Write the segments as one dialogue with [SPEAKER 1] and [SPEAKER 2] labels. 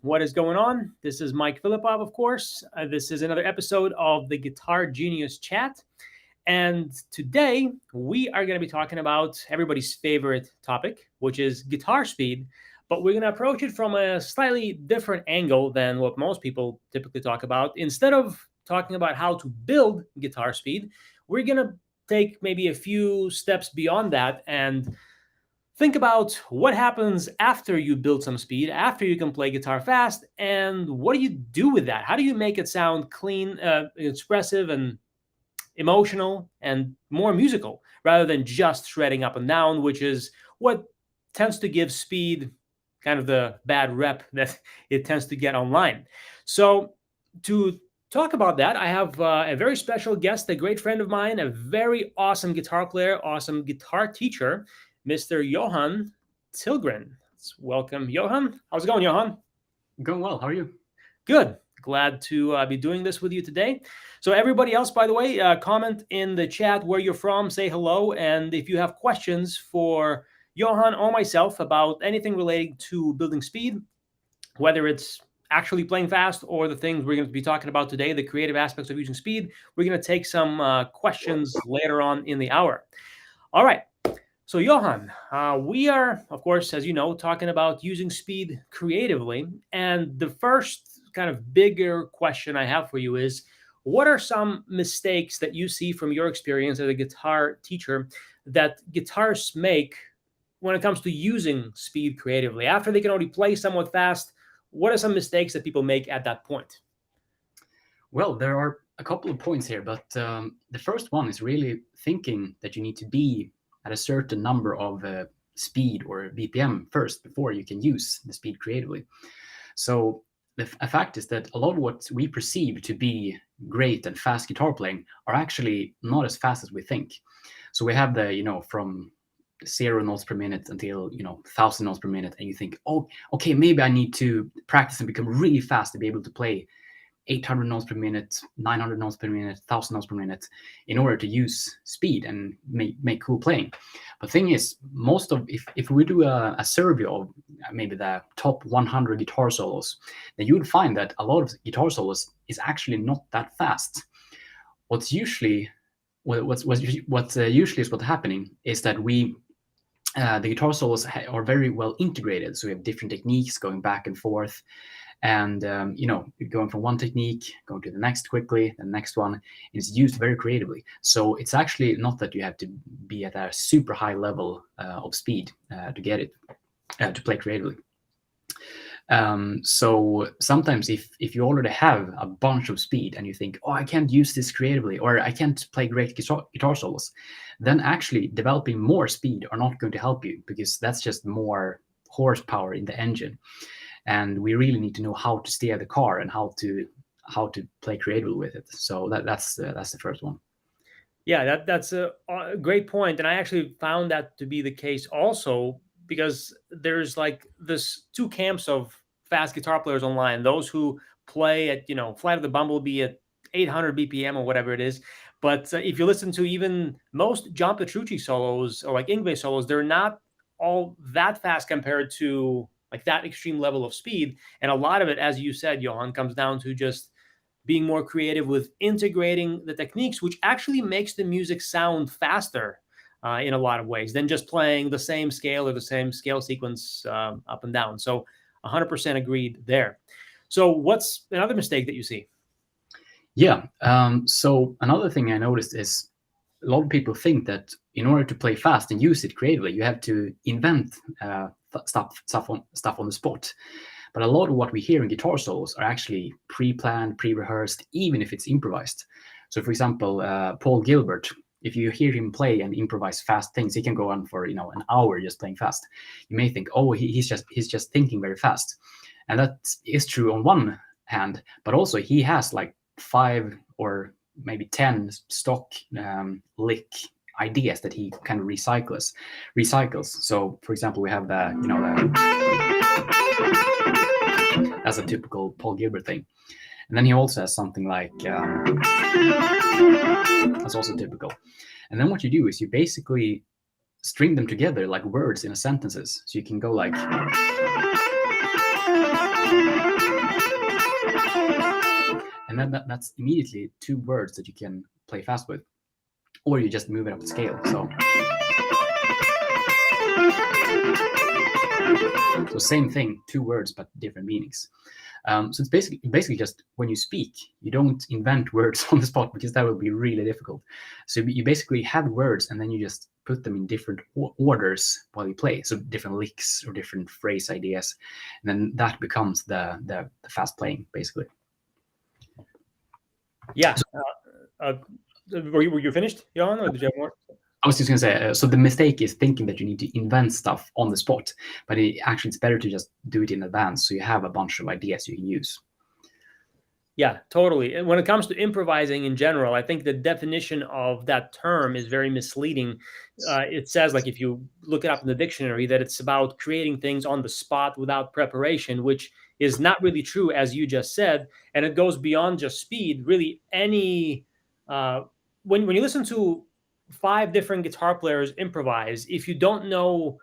[SPEAKER 1] What is going on? This is Mike Philippov, of course. This is another episode of the Guitar Genius Chat. And today we are going to be talking about everybody's favorite topic, which is guitar speed. But we're going to approach it from a slightly different angle than what most people typically talk about. Instead of talking about how to build guitar speed, we're going to take maybe a few steps beyond that and think about what happens after you build some speed, after you can play guitar fast, and what do you do with that? How do you make it sound clean, expressive, and emotional, and more musical, rather than just shredding up and down, which is what tends to give speed kind of the bad rep that it tends to get online. So to talk about that, I have a very special guest, a great friend of mine, a very awesome guitar player, awesome guitar teacher, Mr. Johan Tillgren. Let's welcome Johan. How's it going, Johan?
[SPEAKER 2] Going well. How are you?
[SPEAKER 1] Good. Glad to be doing this with you today. So everybody else, by the way, comment in the chat where you're from, say hello. And if you have questions for Johan or myself about anything relating to building speed, whether it's actually playing fast or the things we're going to be talking about today, the creative aspects of using speed, we're going to take some questions later on in the hour. All right. So Johan, we are, of course, as you know, talking about using speed creatively. And the first kind of bigger question I have for you is, what are some mistakes that you see from your experience as a guitar teacher that guitarists make when it comes to using speed creatively? After they can already play somewhat fast, what are some mistakes that people make at that point?
[SPEAKER 2] Well, there are a couple of points here, but the first one is really thinking that you need to be at a certain number of speed or BPM first before you can use the speed creatively. So a fact is that a lot of what we perceive to be great and fast guitar playing are actually not as fast as we think. So we have the, from 0 notes per minute until 1,000 notes per minute, and you think, oh, okay, maybe I need to practice and become really fast to be able to play 800 notes per minute, 900 notes per minute, 1,000 notes per minute in order to use speed and make cool playing. But the thing is, if we do a survey of maybe the top 100 guitar solos, then you would find that a lot of guitar solos is actually not that fast. What's usually happening is that the guitar solos are very well integrated. So we have different techniques going back and forth. And, going from one technique, going to the next quickly, the next one is used very creatively. So it's actually not that you have to be at a super high level of speed to get it, to play creatively. So sometimes if you already have a bunch of speed and you think, oh, I can't use this creatively, or I can't play great guitar solos, then actually developing more speed are not going to help you, because that's just more horsepower in the engine. And we really need to know how to steer the car and how to play creatively with it. So that's the first one.
[SPEAKER 1] Yeah, that's a great point. And I actually found that to be the case also, because there's like this two camps of fast guitar players online. Those who play at, Flight of the Bumblebee at 800 BPM or whatever it is. But if you listen to even most John Petrucci solos or like Yngwie solos, they're not all that fast compared to like that extreme level of speed. And a lot of it, as you said, Johan, comes down to just being more creative with integrating the techniques, which actually makes the music sound faster in a lot of ways than just playing the same scale or the same scale sequence up and down. So 100% agreed there. So what's another mistake that you see?
[SPEAKER 2] Yeah. So another thing I noticed is a lot of people think that in order to play fast and use it creatively, you have to invent stuff on the spot. But a lot of what we hear in guitar solos are actually pre-planned, pre-rehearsed, even if it's improvised. So, for example, Paul Gilbert, if you hear him play and improvise fast things, he can go on for an hour just playing fast. You may think, oh, he's just thinking very fast, and that is true on one hand. But also, he has like 5 or maybe 10 stock lick ideas that he kind of recycles. So, for example, we have that's a typical Paul Gilbert thing. And then he also has something like, that's also typical. And then what you do is you basically string them together like words in sentences. So you can go like, and then that's immediately two words that you can play fast with, or you just move it up the scale. So same thing, two words but different meanings. So it's basically just when you speak, you don't invent words on the spot, because that would be really difficult. So you basically have words and then you just put them in different orders while you play. So different licks or different phrase ideas, and then that becomes the fast playing, basically.
[SPEAKER 1] Yeah. Were you finished, Johan, or did you have more?
[SPEAKER 2] I was just going to say, so the mistake is thinking that you need to invent stuff on the spot, but actually it's better to just do it in advance, so you have a bunch of ideas you can use.
[SPEAKER 1] Yeah, totally. And when it comes to improvising in general, I think the definition of that term is very misleading. It says, like, if you look it up in the dictionary, that it's about creating things on the spot without preparation, which is not really true, as you just said. And it goes beyond just speed. Really, when you listen to 5 different guitar players improvise, if you don't know,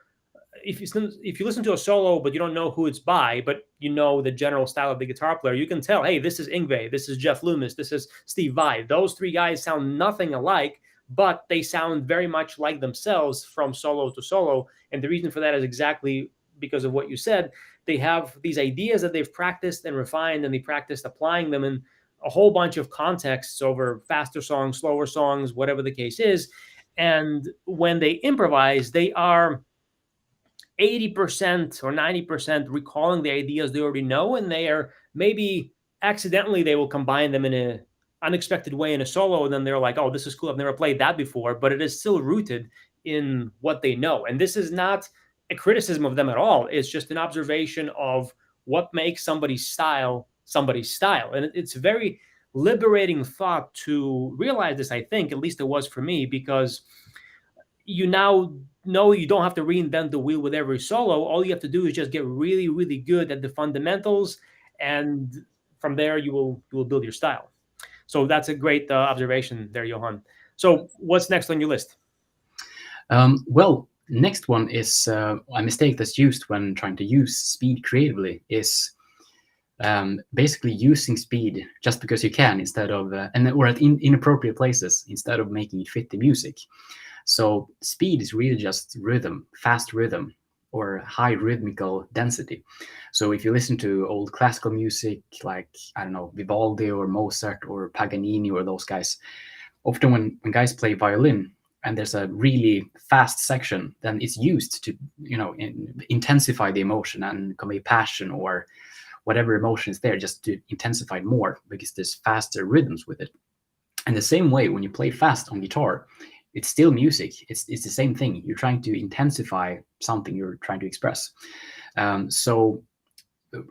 [SPEAKER 1] if you listen to a solo but you don't know who it's by, but you know the general style of the guitar player, you can tell, hey, this is Yngwie, this is Jeff Loomis, this is Steve Vai. Those 3 guys sound nothing alike, but they sound very much like themselves from solo to solo. And the reason for that is exactly because of what you said. They have these ideas that they've practiced and refined, and they practiced applying them in a whole bunch of contexts over faster songs, slower songs, whatever the case is. And when they improvise, they are 80% or 90% recalling the ideas they already know, and they are maybe accidentally, they will combine them in an unexpected way in a solo, and then they're like, oh, this is cool, I've never played that before, but it is still rooted in what they know. And this is not a criticism of them at all. It's just an observation of what makes somebody's style. And it's a very liberating thought to realize this, I think, at least it was for me, because you now know you don't have to reinvent the wheel with every solo. All you have to do is just get really, really good at the fundamentals, and from there you will build your style. So that's a great observation there, Johan. So what's next on your list?
[SPEAKER 2] Well, next one is a mistake that's used when trying to use speed creatively is basically using speed just because you can, instead of or at inappropriate places, instead of making it fit the music. So speed is really just rhythm, fast rhythm, or high rhythmical density. So if you listen to old classical music, like, I don't know, Vivaldi or Mozart or Paganini or those guys, often when guys play violin and there's a really fast section, then it's used to, intensify the emotion and convey passion or whatever emotion is there, just to intensify it more, because there's faster rhythms with it. And the same way, when you play fast on guitar, it's still music. It's the same thing. You're trying to intensify something you're trying to express. So,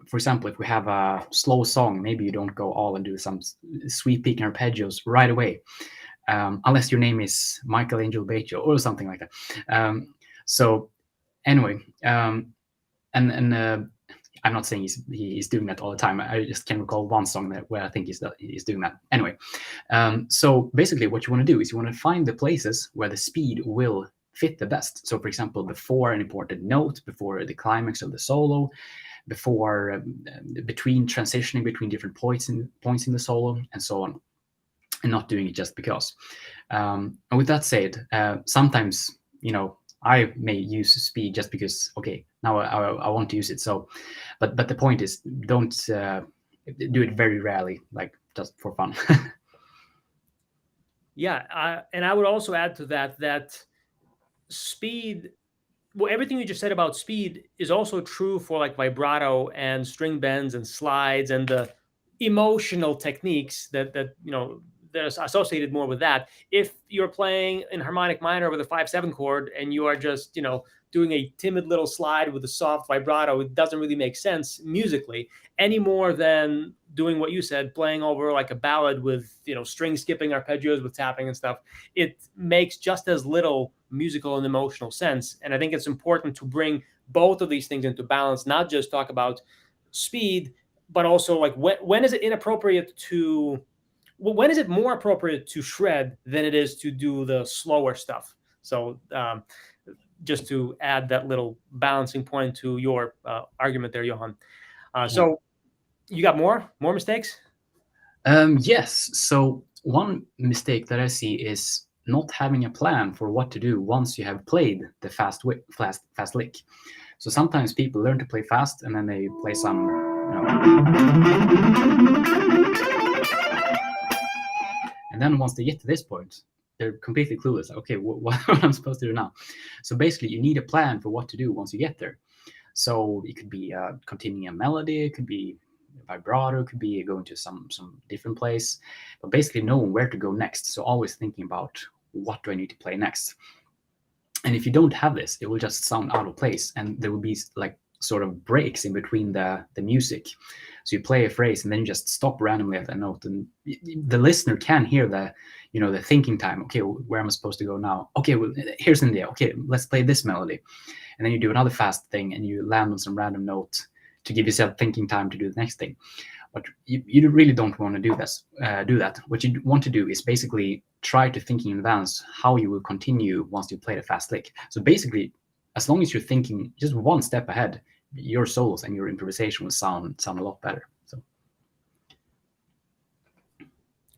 [SPEAKER 2] for example, if we have a slow song, maybe you don't go all and do some sweep picking arpeggios right away, unless your name is Michelangelo Baccio or something like that. So, anyway, and I'm not saying he's doing that all the time. I just can recall one song where I think he's doing that. Anyway, so basically what you want to do is you want to find the places where the speed will fit the best. So, for example, before an important note, before the climax of the solo, before between transitioning between different points in the solo, and so on, and not doing it just because. And with that said, sometimes, I may use speed just because, okay, now I want to use it. So, but the point is, don't do it very rarely, like just for fun.
[SPEAKER 1] Yeah, and I would also add to that speed. Well, everything you just said about speed is also true for like vibrato and string bends and slides and the emotional techniques that that's associated more with that. If you're playing in harmonic minor with a 5/7 chord and you are just doing a timid little slide with a soft vibrato, it doesn't really make sense musically, any more than doing what you said, playing over like a ballad with string skipping arpeggios with tapping and stuff. It makes just as little musical and emotional sense. And I think it's important to bring both of these things into balance, not just talk about speed, but also like when is it inappropriate to when is it more appropriate to shred than it is to do the slower stuff? So just to add that little balancing point to your argument there, Johan. So you got more mistakes?
[SPEAKER 2] Yes. So one mistake that I see is not having a plan for what to do once you have played the fast lick. So sometimes people learn to play fast and then they play some, and then once they get to this point, they're completely clueless. Okay, what am I supposed to do now? So basically, you need a plan for what to do once you get there. So it could be continuing a melody, it could be vibrato, it could be going to some different place, but basically knowing where to go next. So always thinking about what do I need to play next. And if you don't have this, it will just sound out of place, and there will be like sort of breaks in between the music. So you play a phrase and then you just stop randomly at a note, and the listener can hear the thinking time. Okay, where am I supposed to go now? Okay, well, here's India. Okay, let's play this melody, and then you do another fast thing and you land on some random note to give yourself thinking time to do the next thing. But you really don't want to do that. What you want to do is basically try to think in advance how you will continue once you play the fast lick. So basically, as long as you're thinking just one step ahead, your solos and your improvisation will sound a lot better. So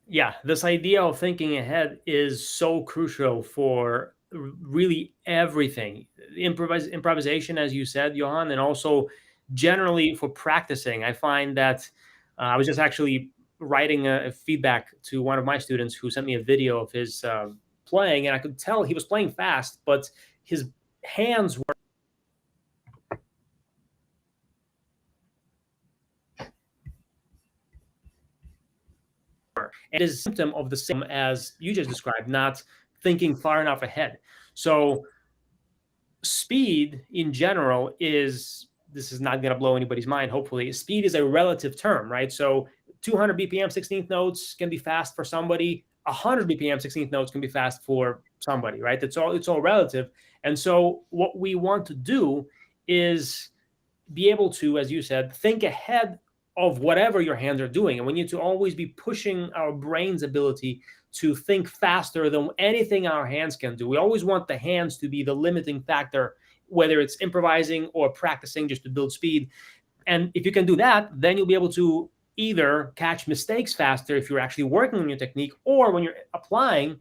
[SPEAKER 1] Yeah, this idea of thinking ahead is so crucial for really everything. Improvisation, as you said, Johan, and also generally for practicing. I find that I was just actually writing a feedback to one of my students who sent me a video of his playing, and I could tell he was playing fast, but his hands were. It is a symptom of the same as you just described, not thinking far enough ahead. So speed in general this is not going to blow anybody's mind, hopefully. Speed is a relative term, right? So 200 BPM 16th notes can be fast for somebody. 100 BPM 16th notes can be fast for somebody, right? It's all relative. And so what we want to do is be able to, as you said, think ahead of whatever your hands are doing. And we need to always be pushing our brain's ability to think faster than anything our hands can do. We always want the hands to be the limiting factor, whether it's improvising or practicing just to build speed. And if you can do that, then you'll be able to either catch mistakes faster if you're actually working on your technique, or when you're applying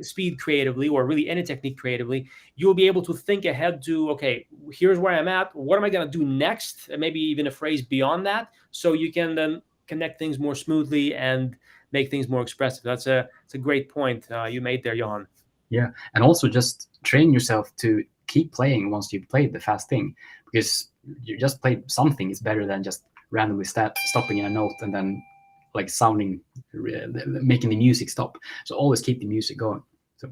[SPEAKER 1] speed creatively, or really any technique creatively, you'll be able to think ahead to, okay, here's where I'm at. What am I going to do next? And maybe even a phrase beyond that. So you can then connect things more smoothly and make things more expressive. It's a great point you made there, Johan.
[SPEAKER 2] yeah, and also just train yourself to keep playing once you've played the fast thing, because you just played something is better than just randomly stopping in a note and then like sounding, making the music stop. So always keep the music going. So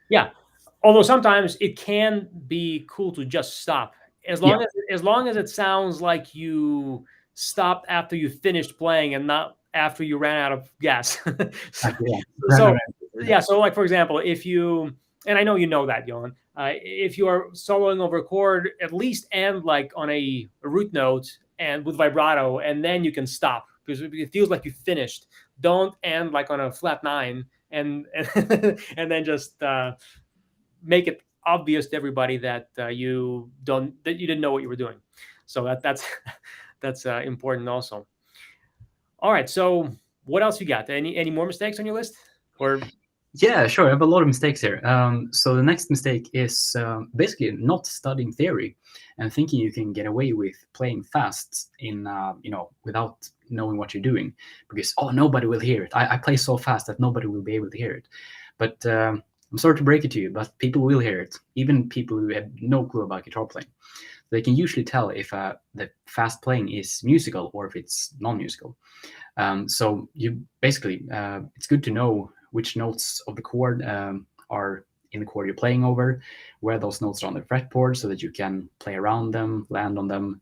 [SPEAKER 1] yeah, although sometimes it can be cool to just stop, as long as it sounds like you stopped after you finished playing and not after you ran out of gas. So like, for example, if you, and I know you know that, Johan, if you are soloing over a chord, at least end like on a root note and with vibrato, and then you can stop because it feels like you finished. Don't end like on a flat 9 and then just make it obvious to everybody that you didn't know what you were doing. So that's important also. All right, so what else you got? Any more mistakes on your list? Or
[SPEAKER 2] yeah, sure. I have a lot of mistakes here. So the next mistake is basically not studying theory and thinking you can get away with playing fast in without knowing what you're doing, because nobody will hear it. I play so fast that nobody will be able to hear it. But I'm sorry to break it to you, but people will hear it, even people who have no clue about guitar playing. They can usually tell if the fast playing is musical or if it's non-musical. So you basically, it's good to know which notes of the chord are in the chord you're playing over, where those notes are on the fretboard, so that you can play around them, land on them,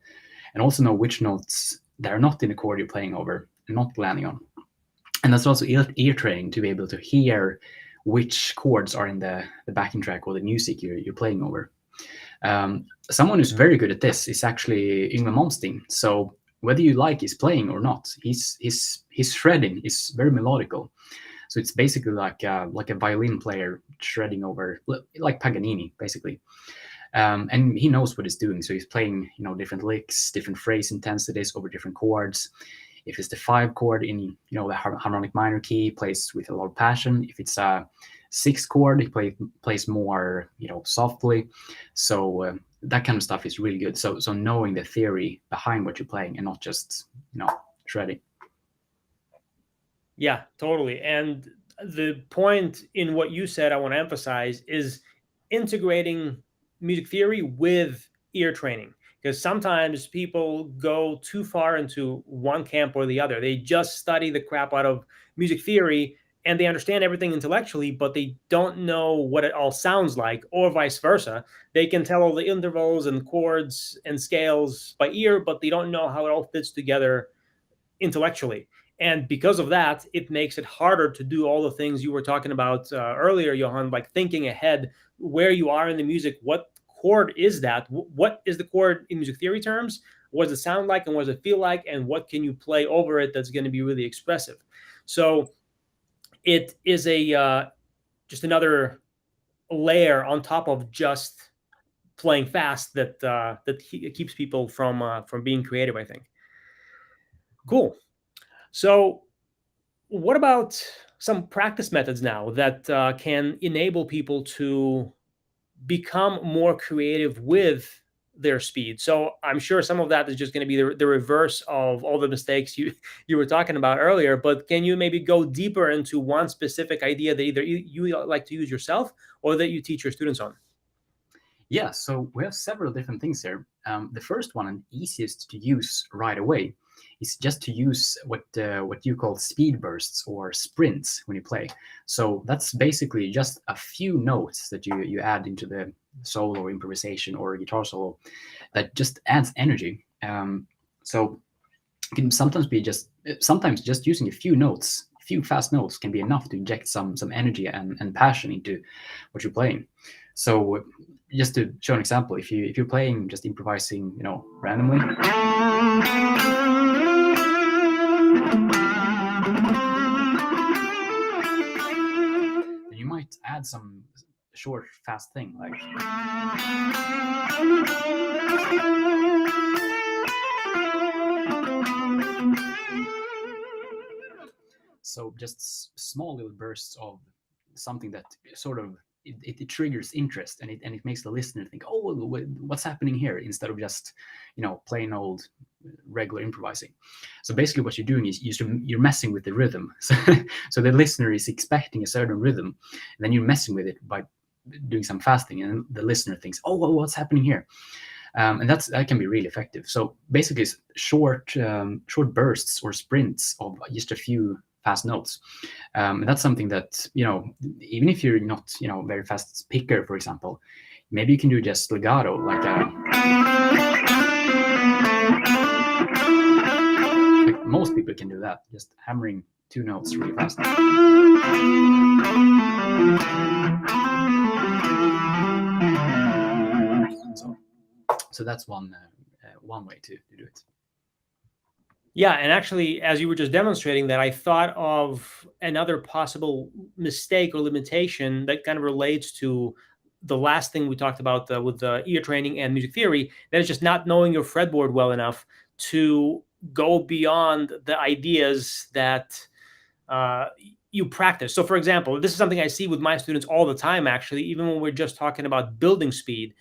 [SPEAKER 2] and also know which notes that are not in the chord you're playing over and not landing on. And that's also ear training to be able to hear which chords are in the backing track or the music you're playing over. Someone who's very good at this is actually Yngwie Malmsteen. So whether you like his playing or not, his shredding is very melodical. So it's basically like a violin player shredding over, like Paganini, basically. And he knows what he's doing. So he's playing, different licks, different phrase intensities over different chords. If it's the 5 chord in the harmonic minor key, plays with a lot of passion. If it's a 6 chord, it plays more softly. So that kind of stuff is really good. So knowing the theory behind what you're playing and not just shredding.
[SPEAKER 1] Yeah, totally. And the point in what you said I want to emphasize is integrating music theory with ear training, because sometimes people go too far into one camp or the other. They just study the crap out of music theory and they understand everything intellectually, but they don't know what it all sounds like, or vice versa. They can tell all the intervals and chords and scales by ear, but they don't know how it all fits together intellectually. And because of that, it makes it harder to do all the things you were talking about earlier, Johan, like thinking ahead where you are in the music. What chord is that? What is the chord in music theory terms? What does it sound like, and what does it feel like, and what can you play over it that's going to be really expressive? So it is a just another layer on top of just playing fast that keeps people from being creative, I think. Cool. So what about some practice methods now that can enable people to become more creative with their speed? So I'm sure some of that is just going to be the reverse of all the mistakes you were talking about earlier. But can you maybe go deeper into one specific idea that either you like to use yourself or that you teach your students on?
[SPEAKER 2] Yeah, so we have several different things here. The first one, and easiest to use right away, is just to use what you call speed bursts or sprints when you play. So that's basically just a few notes that you add into the solo or improvisation or guitar solo that just adds energy. So it can sometimes just using a few notes, a few fast notes can be enough to inject some energy and passion into what you're playing. So just to show an example, if you're playing, just improvising, randomly, then you might add some short, fast thing like. So just small little bursts of something that sort of it triggers interest, and it makes the listener think, oh, what's happening here, instead of just plain old regular improvising. So basically what you're doing is you're messing with the rhythm. So the listener is expecting a certain rhythm, and then you're messing with it by doing some fasting, and the listener thinks, oh, well, what's happening here? And that can be really effective. So basically it's short bursts or sprints of just a few fast notes. And that's something that, even if you're not, very fast picker, for example, maybe you can do just legato, like most people can do that, just hammering 2 notes really fast. So that's one way to do it.
[SPEAKER 1] Yeah, and actually, as you were just demonstrating that, I thought of another possible mistake or limitation that kind of relates to the last thing we talked about with the ear training and music theory. That is just not knowing your fretboard well enough to go beyond the ideas that you practice. So, for example, this is something I see with my students all the time, actually, even when we're just talking about building speed.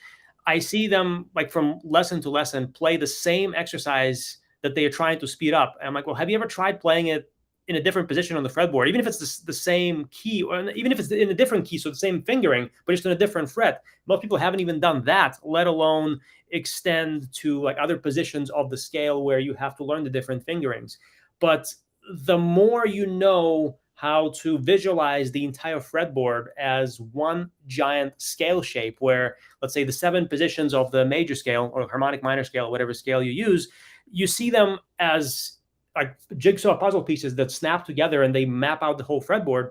[SPEAKER 1] I see them, like, from lesson to lesson, play the same exercise that they are trying to speed up. And I'm like, well, have you ever tried playing it in a different position on the fretboard, even if it's the same key, or even if it's in a different key, so the same fingering, but just on a different fret? Most people haven't even done that, let alone extend to like other positions of the scale where you have to learn the different fingerings. But the more you know how to visualize the entire fretboard as one giant scale shape, where, let's say, the 7 positions of the major scale or harmonic minor scale, whatever scale you use, you see them as like jigsaw puzzle pieces that snap together and they map out the whole fretboard.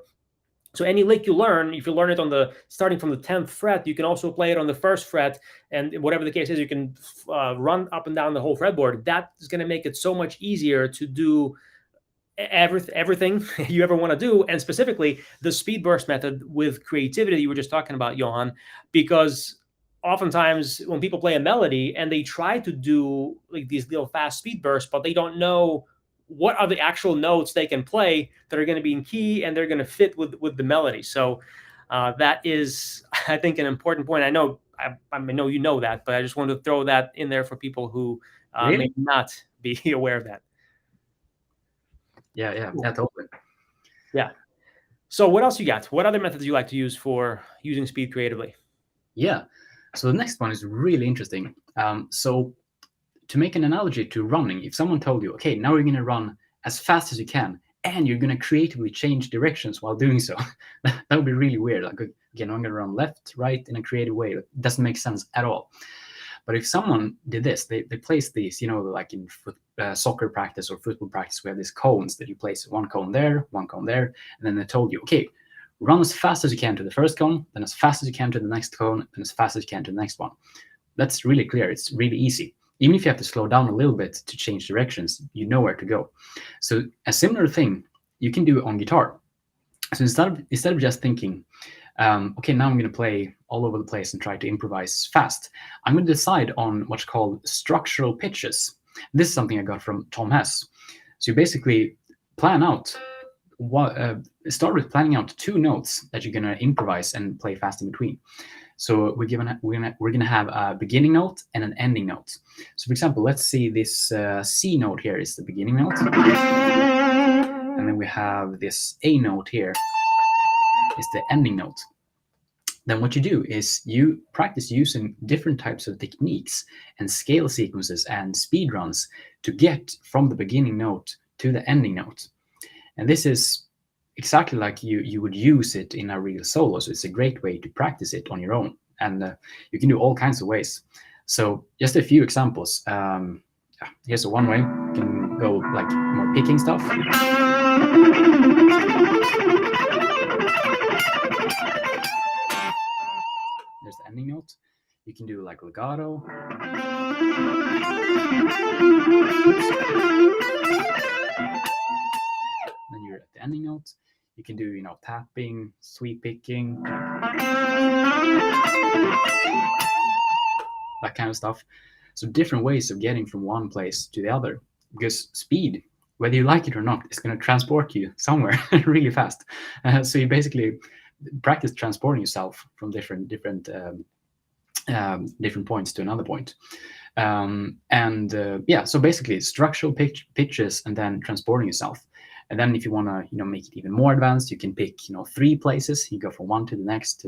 [SPEAKER 1] So any lick you learn, if you learn it starting from the 10th fret, you can also play it on the 1st fret, and whatever the case is, you can run up and down the whole fretboard. That is going to make it so much easier to do everything you ever want to do, and specifically the speed burst method with creativity you were just talking about, Johan, because oftentimes when people play a melody and they try to do like these little fast speed bursts, but they don't know what are the actual notes they can play that are going to be in key and they're going to fit with the melody. So that is, I think, an important point. I know you know that, but I just wanted to throw that in there for people who
[SPEAKER 2] Really?
[SPEAKER 1] may not be aware of that.
[SPEAKER 2] Yeah, totally.
[SPEAKER 1] Yeah. So what else you got? What other methods you like to use for using speed creatively?
[SPEAKER 2] Yeah. So the next one is really interesting. So to make an analogy to running, if someone told you, okay, now you're going to run as fast as you can, and you're going to creatively change directions while doing so, that would be really weird. Like, again, I'm going to run left, right in a creative way. It doesn't make sense at all. But if someone did this, they place these, like in soccer practice or football practice, we have these cones that you place one cone there, and then they told you, okay, run as fast as you can to the first cone, then as fast as you can to the next cone, and as fast as you can to the next one. That's really clear. It's really easy. Even if you have to slow down a little bit to change directions, you know where to go. So a similar thing you can do on guitar. So instead of just thinking, okay, now I'm going to play all over the place and try to improvise fast, I'm going to decide on what's called structural pitches. This is something I got from Tom Hess. So you basically plan out start with planning out 2 notes that you're going to improvise and play fast in between. So we're gonna have a beginning note and an ending note. So for example, let's see this C note here is the beginning note, and then we have this A note here is the ending note. Then what you do is you practice using different types of techniques and scale sequences and speed runs to get from the beginning note to the ending note. And this is exactly like you would use it in a real solo. So it's a great way to practice it on your own. And you can do all kinds of ways. So just a few examples. Here's one way. You can go like more picking stuff. There's the ending note. You can do like legato. Then you're at the ending note. You can do, tapping, sweep picking, that kind of stuff. So different ways of getting from one place to the other, because speed, whether you like it or not, is going to transport you somewhere really fast. So you basically practice transporting yourself from different points to another point. So basically structural pitches and then transporting yourself. And then if you want to, make it even more advanced, you can pick, 3 places. You go from one to the next,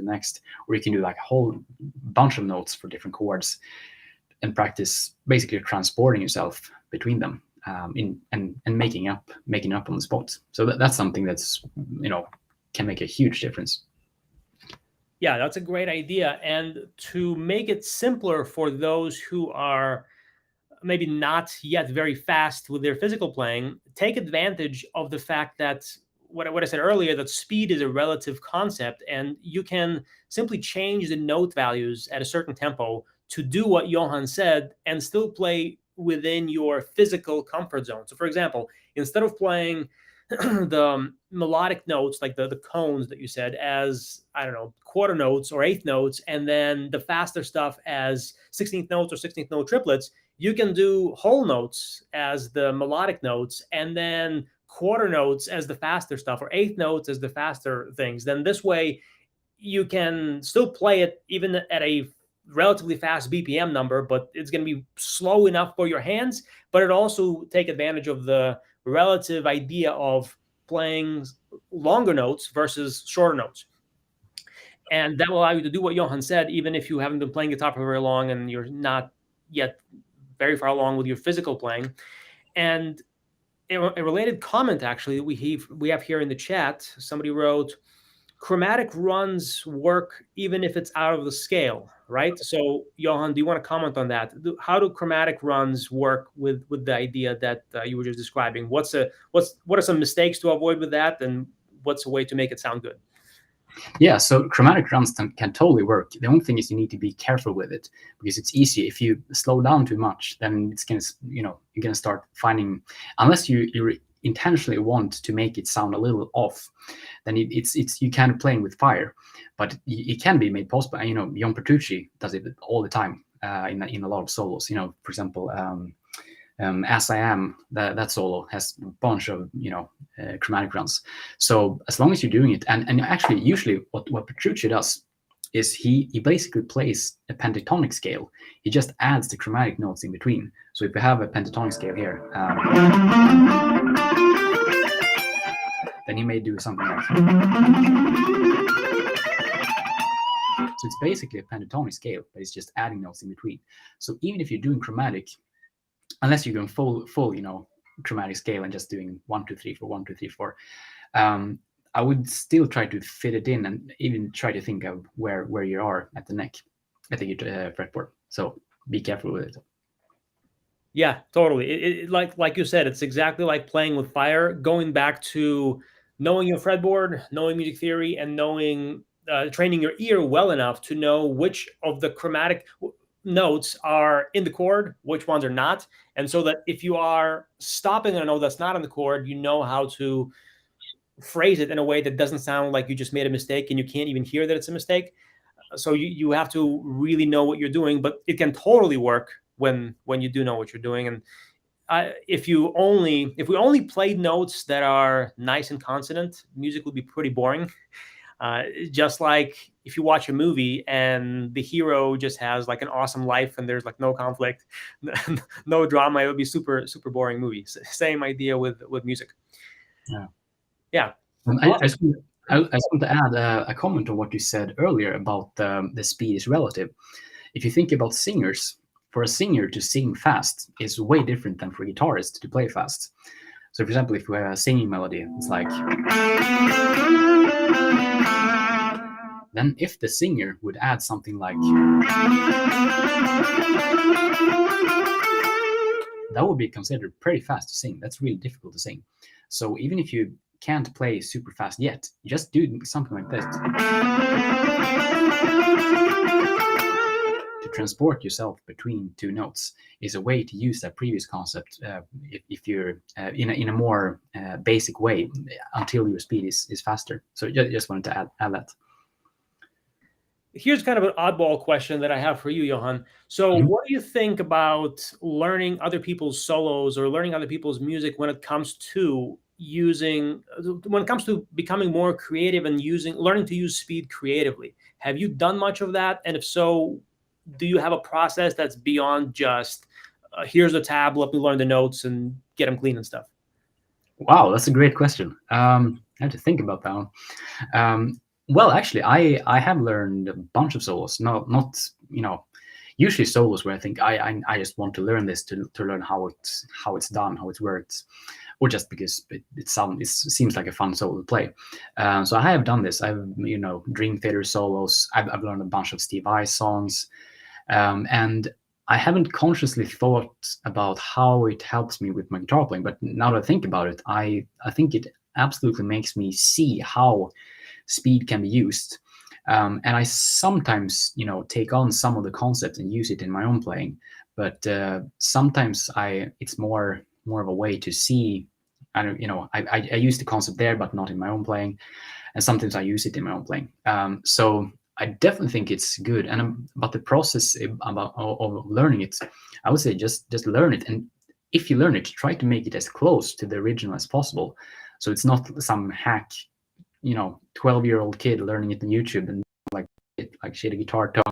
[SPEAKER 2] or you can do like a whole bunch of notes for different chords and practice basically transporting yourself between them and making up on the spot. So that's something that's, can make a huge difference.
[SPEAKER 1] Yeah, that's a great idea. And to make it simpler for those who are maybe not yet very fast with their physical playing, take advantage of the fact that what I said earlier, that speed is a relative concept, and you can simply change the note values at a certain tempo to do what Johan said and still play within your physical comfort zone. So for example, instead of playing the melodic notes, like the cones that you said, as, I don't know, quarter notes or eighth notes, and then the faster stuff as 16th notes or 16th note triplets, you can do whole notes as the melodic notes, and then quarter notes as the faster stuff, or eighth notes as the faster things. Then this way you can still play it even at a relatively fast BPM number, but it's going to be slow enough for your hands, but it also take advantage of the relative idea of playing longer notes versus shorter notes. And that will allow you to do what Johan said, even if you haven't been playing guitar for very long and you're not yet very far along with your physical playing. And a related comment, actually, we have here in the chat, somebody wrote, chromatic runs work even if it's out of the scale, right? So Johan, do you want to comment on that? How do chromatic runs work with the idea that you were just describing? What are some mistakes to avoid with that, and what's a way to make it sound good?
[SPEAKER 2] Yeah, so chromatic runs can totally work. The only thing is you need to be careful with it, because it's easy. If you slow down too much, then it's gonna, you're gonna start finding, unless you intentionally want to make it sound a little off, then it's you kind of playing with fire. But it can be made possible. John Petrucci does it all the time in a lot of solos. For example, As I Am, that solo has a bunch of chromatic runs. So as long as you're doing it, and actually usually what Petrucci does is he basically plays a pentatonic scale. He just adds the chromatic notes in between. So if we have a pentatonic scale here, then he may do something else. So it's basically a pentatonic scale, but it's just adding notes in between. So even if you're doing chromatic, unless you're going full chromatic scale and just doing 1 2 3 4 1 2 3 4, I would still try to fit it in and even try to think of where you are at the neck, at the fretboard. So be careful with it.
[SPEAKER 1] Yeah, totally. It like you said, it's exactly like playing with fire. Going back to knowing your fretboard, knowing music theory, and knowing training your ear well enough to know which of the chromatic notes are in the chord, which ones are not, and so that if you are stopping a note that's not in the chord, you know how to phrase it in a way that doesn't sound like you just made a mistake and you can't even hear that it's a mistake. So you have to really know what you're doing, but it can totally work when you do know what you're doing. And if we only played notes that are nice and consonant, music would be pretty boring. Just like if you watch a movie and the hero just has like an awesome life and there's like no conflict, no drama, it would be super boring movie. Same idea with music. Yeah.
[SPEAKER 2] I just want to add a comment on what you said earlier about the speed is relative. If you think about singers, for a singer to sing fast is way different than for a guitarist to play fast. So, for example, if we have a singing melody, it's like. Then if the singer would add something like. That would be considered pretty fast to sing. That's really difficult to sing. So even if you can't play super fast yet, you just do something like this. To transport yourself between two notes is a way to use that previous concept if you're in a more basic way until your speed is faster. So just wanted to add that.
[SPEAKER 1] Here's kind of an oddball question that I have for you, Johan. So what do you think about learning other people's solos or learning other people's music when it comes to becoming more creative and learning to use speed creatively? Have you done much of that? And if so, do you have a process that's beyond just here's the tab, let me learn the notes and get them clean and stuff?
[SPEAKER 2] Wow, that's a great question. I have to think about that one. Well, actually, I have learned a bunch of solos. Not usually solos where I think I just want to learn this to learn how it's done, how it works, or just because it seems like a fun solo to play. So I have done this. I've Dream Theater solos. I've learned a bunch of Steve Vai songs, and I haven't consciously thought about how it helps me with my guitar playing. But now that I think about it, I think it absolutely makes me see how speed can be used. And I sometimes, take on some of the concepts and use it in my own playing. But sometimes it's more of a way to see. I use the concept there, but not in my own playing. And sometimes I use it in my own playing. So I definitely think it's good. And about the process of learning it, I would say just learn it. And if you learn it, try to make it as close to the original as possible. So it's not some hack 12-year-old kid learning it on YouTube and like shitty guitar tone.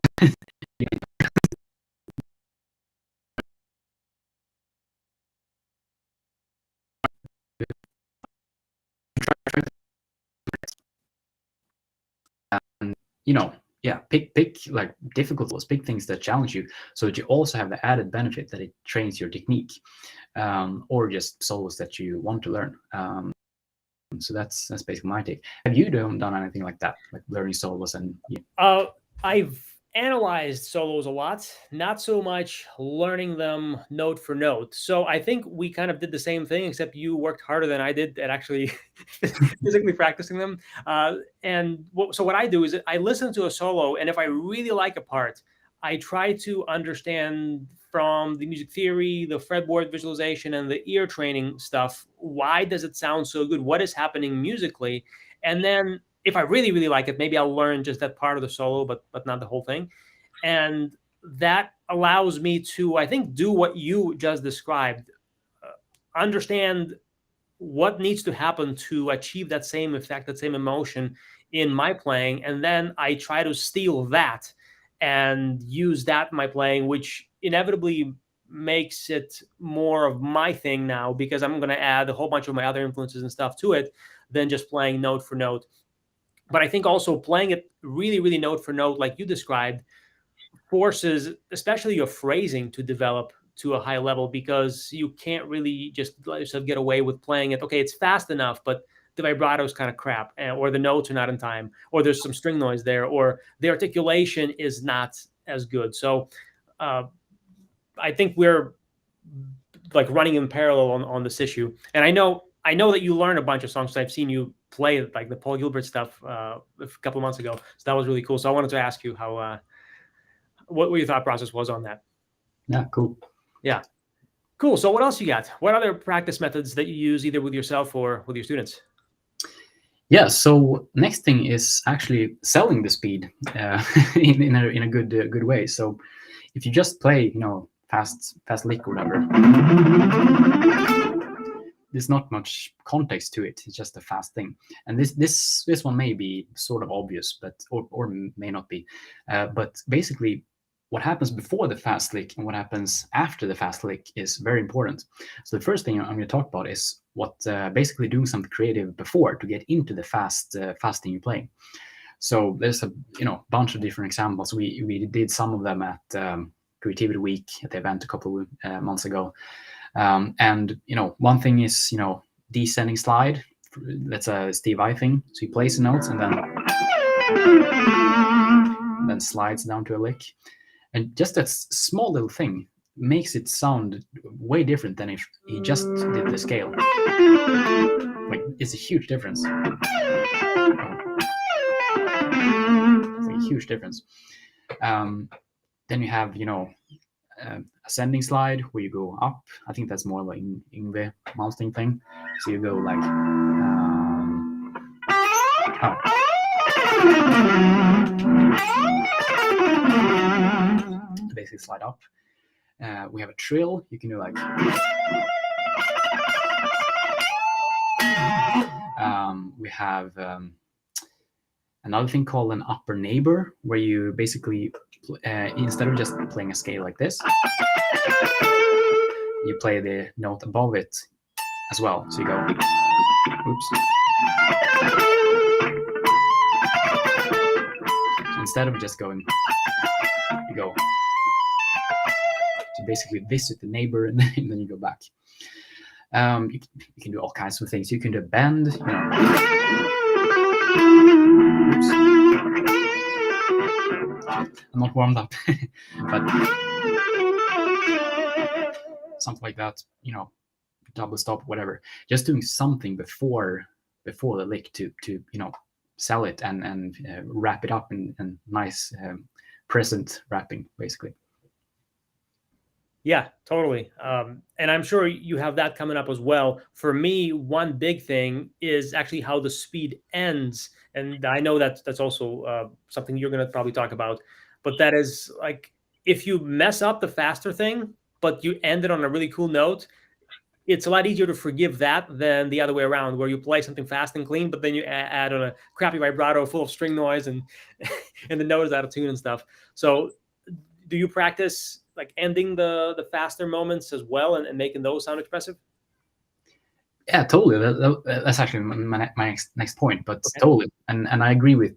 [SPEAKER 2] And pick like difficult ones, pick things that challenge you, so that you also have the added benefit that it trains your technique, or just solos that you want to learn. So that's basically my take. Have you done anything like that, like learning solos? And
[SPEAKER 1] I've analyzed solos a lot, not so much learning them note for note. So I think we kind of did the same thing, except you worked harder than I did at actually physically practicing them. So what I do is I listen to a solo, and if I really like a part, I try to understand from the music theory, the fretboard visualization, and the ear training stuff, why does it sound so good? What is happening musically? And then if I really, really like it, maybe I'll learn just that part of the solo, but not the whole thing. And that allows me to, I think, do what you just described. understand what needs to happen to achieve that same effect, that same emotion in my playing, and then I try to steal that and use that in my playing, which inevitably makes it more of my thing now, because I'm going to add a whole bunch of my other influences and stuff to it than just playing note for note. But I think also playing it really, really note for note, like you described, forces especially your phrasing to develop to a high level, because you can't really just let yourself get away with playing it. Okay, it's fast enough, but the vibrato is kind of crap, or the notes are not in time, or there's some string noise there, or the articulation is not as good. So I think we're like running in parallel on this issue. And I know that you learn a bunch of songs. I've seen you play like the Paul Gilbert stuff a couple of months ago. So that was really cool. So I wanted to ask you how what your thought process was on that.
[SPEAKER 2] Yeah, cool.
[SPEAKER 1] Yeah. Cool. So what else you got? What other practice methods that you use either with yourself or with your students?
[SPEAKER 2] Yeah, so next thing is actually selling the speed in a good way. So if you just play, fast lick or whatever, there's not much context to it. It's just a fast thing. And this one may be sort of obvious, but or may not be. But basically, what happens before the fast lick and what happens after the fast lick is very important. So the first thing I'm going to talk about is what basically doing something creative before to get into the fast thing you're playing. So there's a bunch of different examples. We did some of them at Creativity Week at the event a couple of months ago. And one thing is descending slide. That's a Steve Vai thing. So he plays the notes and then slides down to a lick. And just that small little thing makes it sound way different than if he just did the scale. Like, it's a huge difference. It's a huge difference. Then you have, ascending slide where you go up. I think that's more like Yngwie Malmsteen thing. So you go like basically slide up. We have a trill. You can do like we have another thing called an upper neighbor, where you basically instead of just playing a scale like this, you play the note above it as well. So you go, oops. So instead of just going, you go. So basically visit the neighbor and then you go back. You can do all kinds of things. You can do a bend. Oops. I'm not warmed up, but something like that. Double stop, whatever. Just doing something before the lick to sell it and wrap it up in nice present wrapping, basically.
[SPEAKER 1] Yeah, totally. And I'm sure you have that coming up as well. For me, one big thing is actually how the speed ends. And I know that's also something you're going to probably talk about. But that is like, if you mess up the faster thing, but you end it on a really cool note, it's a lot easier to forgive that than the other way around, where you play something fast and clean, but then you add on a crappy vibrato full of string noise and and the note is out of tune and stuff. So do you practice like ending the faster moments as well and making those sound expressive?
[SPEAKER 2] Yeah, totally. That's actually my next point. But okay. Totally, and I agree with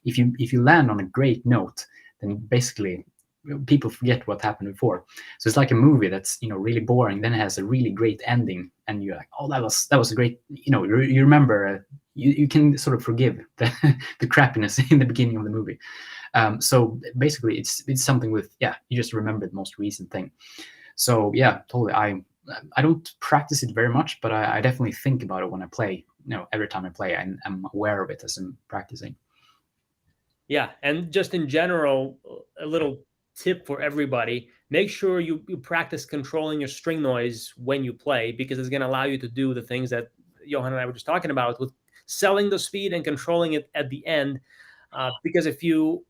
[SPEAKER 2] if you land on a great note, then basically people forget what happened before. So it's like a movie that's really boring, then it has a really great ending, and you're like, oh, that was a great. You remember. You can sort of forgive the crappiness in the beginning of the movie. So basically, it's something with you just remember the most recent thing. So yeah, totally. I don't practice it very much, but I definitely think about it when I play. Every time I play, I'm aware of it as I'm practicing.
[SPEAKER 1] Yeah, and just in general, a little tip for everybody: make sure you practice controlling your string noise when you play, because it's going to allow you to do the things that Johan and I were just talking about with selling the speed and controlling it at the end. Because if you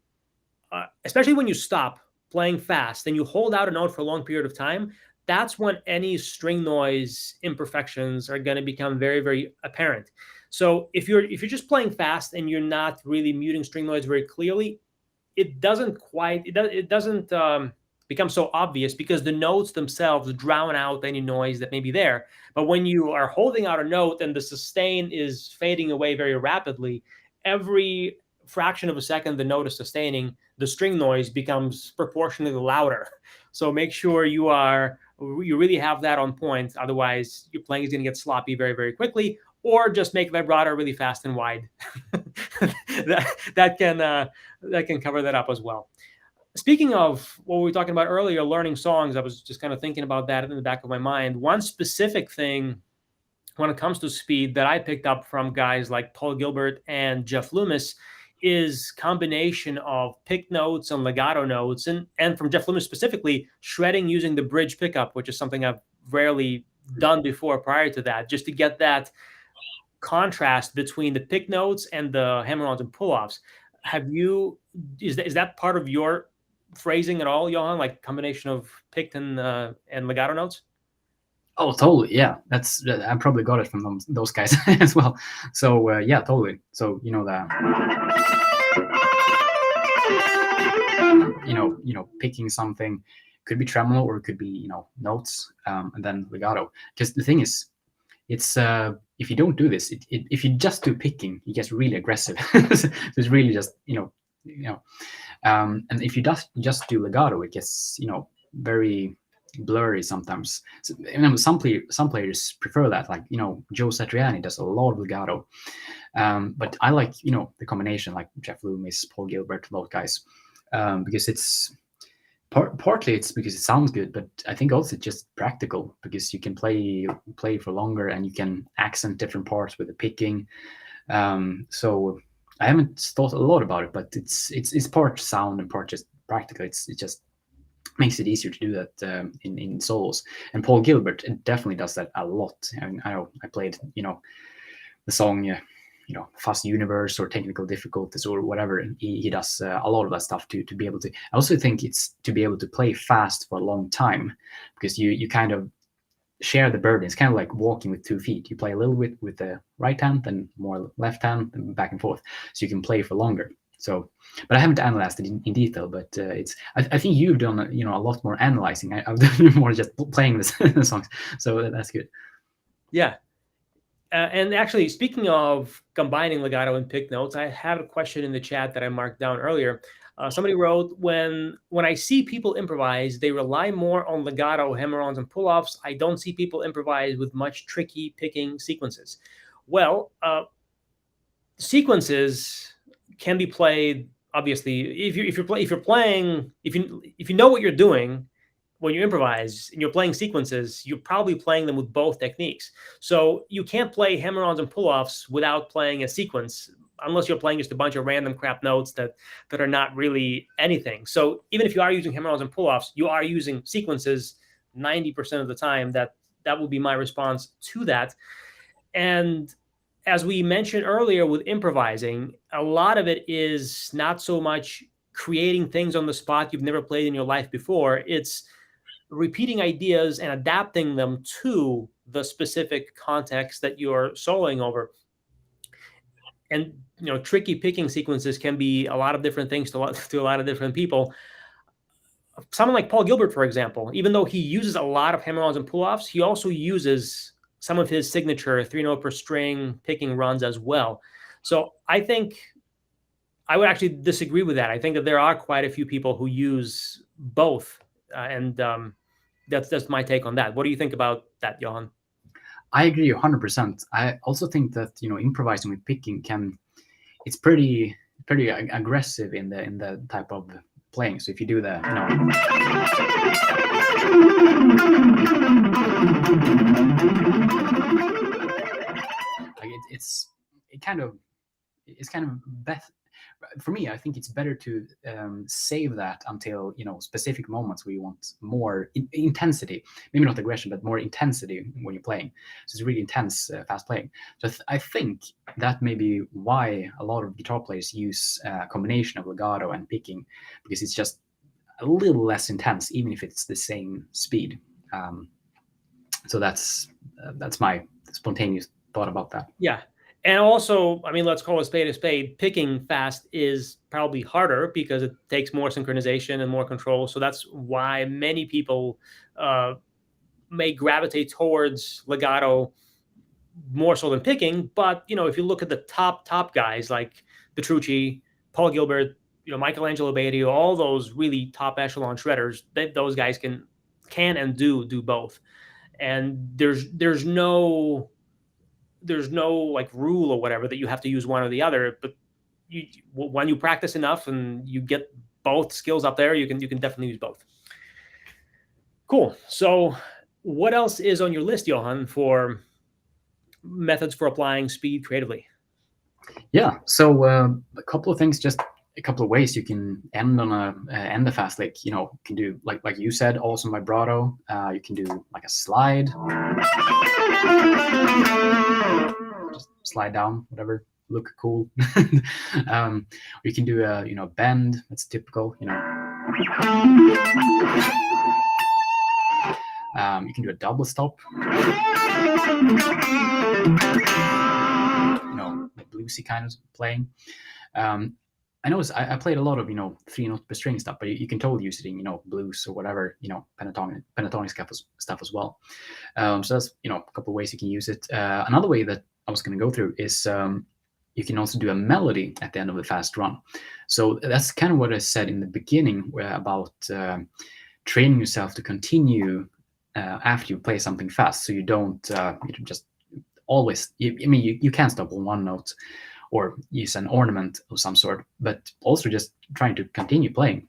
[SPEAKER 1] especially when you stop playing fast and you hold out a note for a long period of time, that's when any string noise imperfections are going to become very, very apparent. So if you're just playing fast and you're not really muting string noise very clearly, it doesn't become so obvious because the notes themselves drown out any noise that may be there. But when you are holding out a note and the sustain is fading away very rapidly, every fraction of a second the note is sustaining, the string noise becomes proportionally louder. So make sure you really have that on point. Otherwise, your playing is going to get sloppy very, very quickly. Or just make vibrato really fast and wide. that can cover that up as well. Speaking of what we were talking about earlier, learning songs, I was just kind of thinking about that in the back of my mind. One specific thing when it comes to speed that I picked up from guys like Paul Gilbert and Jeff Loomis is combination of pick notes and legato notes, and from Jeff Loomis specifically, shredding using the bridge pickup, which is something I've rarely done before prior to that, just to get that contrast between the pick notes and the hammer-ons and pull-offs. Is that part of your phrasing at all, Johan? Like combination of picked and legato notes?
[SPEAKER 2] Oh, totally. Yeah, I probably got it from those guys as well. So yeah, totally. So that picking something could be tremolo or it could be notes, and then legato. Because the thing is, it's if you don't do this, if you just do picking, it gets really aggressive. So it's really just and if you just do legato, it gets very blurry sometimes. So, some players prefer that, like Joe Satriani does a lot of legato, but I like the combination, like Jeff Loomis, Paul Gilbert, those guys, because it's partly it's because it sounds good, but I think also it's just practical because you can play for longer and you can accent different parts with the picking. So I haven't thought a lot about it, but it's part sound and part just practical. It just makes it easier to do that in solos. And Paul Gilbert definitely does that a lot. I played the song Fast Universe or Technical Difficulties or whatever, and he does a lot of that stuff to be able to. I also think it's to be able to play fast for a long time, because you kind of share the burden. It's kind of like walking with 2 feet. You play a little bit with the right hand, then more left hand, and back and forth, so you can play for longer. So, but I haven't analyzed it in detail. But I think you've done a lot more analyzing. I've done more just playing the songs. So that's good.
[SPEAKER 1] Yeah. And actually, speaking of combining legato and pick notes, I have a question in the chat that I marked down earlier. Somebody wrote, when I see people improvise, they rely more on legato, hammer-ons, and pull-offs. I don't see people improvise with much tricky picking sequences. Well, sequences can be played, obviously, if you know what you're doing when you improvise and you're playing sequences, you're probably playing them with both techniques. So you can't play hammer-ons and pull-offs without playing a sequence, unless you're playing just a bunch of random crap notes that are not really anything. So even if you are using hammer-ons and pull-offs, you are using sequences 90% of the time. That would be my response to that. And as we mentioned earlier with improvising, a lot of it is not so much creating things on the spot you've never played in your life before. It's repeating ideas and adapting them to the specific context that you're soloing over. And tricky picking sequences can be a lot of different things to a lot of different people. Someone like Paul Gilbert, for example, even though he uses a lot of hammer-ons and pull-offs, he also uses some of his signature 3-note per string picking runs as well. So I think I would actually disagree with that. I think that there are quite a few people who use both, and that's my take on that. What do you think about that, Johan?
[SPEAKER 2] I agree 100%. I also think that improvising with picking it's pretty aggressive in the type of playing. So if you do that, like it's kind of best. For me, I think it's better to save that until specific moments where you want more intensity, maybe not aggression, but more intensity when you're playing. So it's really intense, fast playing. So I think that may be why a lot of guitar players use a combination of legato and picking, because it's just a little less intense, even if it's the same speed. So that's my spontaneous thought about that.
[SPEAKER 1] Yeah. And also, I mean, let's call a spade a spade. Picking fast is probably harder because it takes more synchronization and more control. So that's why many people may gravitate towards legato more so than picking. But, you know, if you look at the top guys like Petrucci, Paul Gilbert, you know, Michelangelo Bedio, all those really top echelon shredders, those guys can and do both. And there's no like rule or whatever that you have to use one or the other. But when you practice enough and you get both skills up there, you can definitely use both. Cool. So what else is on your list, Johan, for methods for applying speed creatively?
[SPEAKER 2] Yeah. So a couple of things, just a couple of ways you can end on end a fast lick. You know, you can do like you said, also vibrato. You can do like a slide, just slide down, whatever, look cool. You can do a bend. That's typical. You can do a double stop. Like bluesy kind of playing. I know I played a lot of 3-note per string stuff, but you can totally use it in blues or whatever, pentatonic stuff as well. So that's a couple of ways you can use it. Another way that I was going to go through is you can also do a melody at the end of the fast run. So that's kind of what I said in the beginning about training yourself to continue after you play something fast, so you don't just always. You can't stop on one note or use an ornament of some sort, but also just trying to continue playing.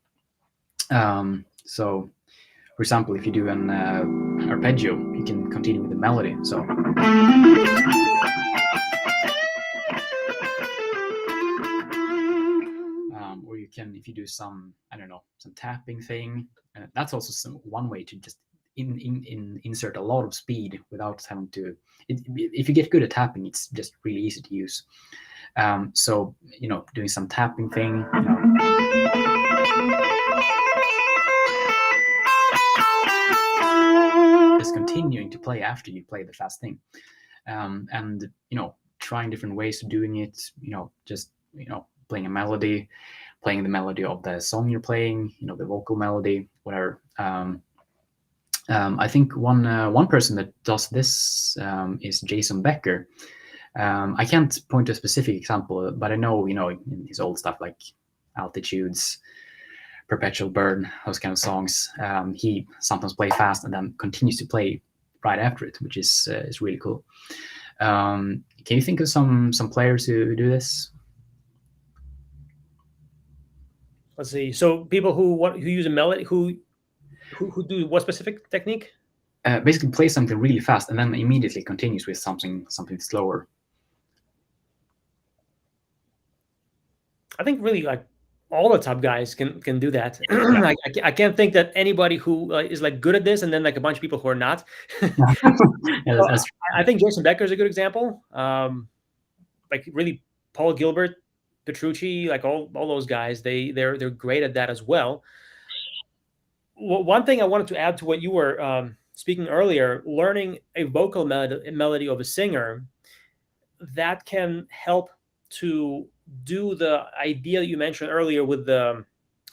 [SPEAKER 2] So, for example, if you do an arpeggio, you can continue with the melody. So. Or you can, if you do some, some tapping thing, that's also one way to just insert a lot of speed without having to. If you get good at tapping, it's just really easy to use. So doing some tapping thing. Just continuing to play after you play the fast thing, and trying different ways of doing it. Just playing a melody, playing the melody of the song you're playing. The vocal melody, whatever. I think one person that does this is Jason Becker. I can't point to a specific example, but I know, in his old stuff like Altitudes, Perpetual Burn, those kind of songs, he sometimes plays fast and then continues to play right after it, which is really cool. Can you think of some players who do this?
[SPEAKER 1] Let's see. So people who use a melody, who do what specific technique?
[SPEAKER 2] Basically play something really fast and then immediately continues with something slower.
[SPEAKER 1] I think really like all the top guys can do that. Yeah. I can't think that anybody who is like good at this and then like a bunch of people who are not. Yeah, I think Jason Becker is a good example. Like really Paul Gilbert, Petrucci, like all those guys, they're great at that as well. One thing I wanted to add to what you were speaking earlier, learning a vocal melody of a singer, that can help to do the idea you mentioned earlier with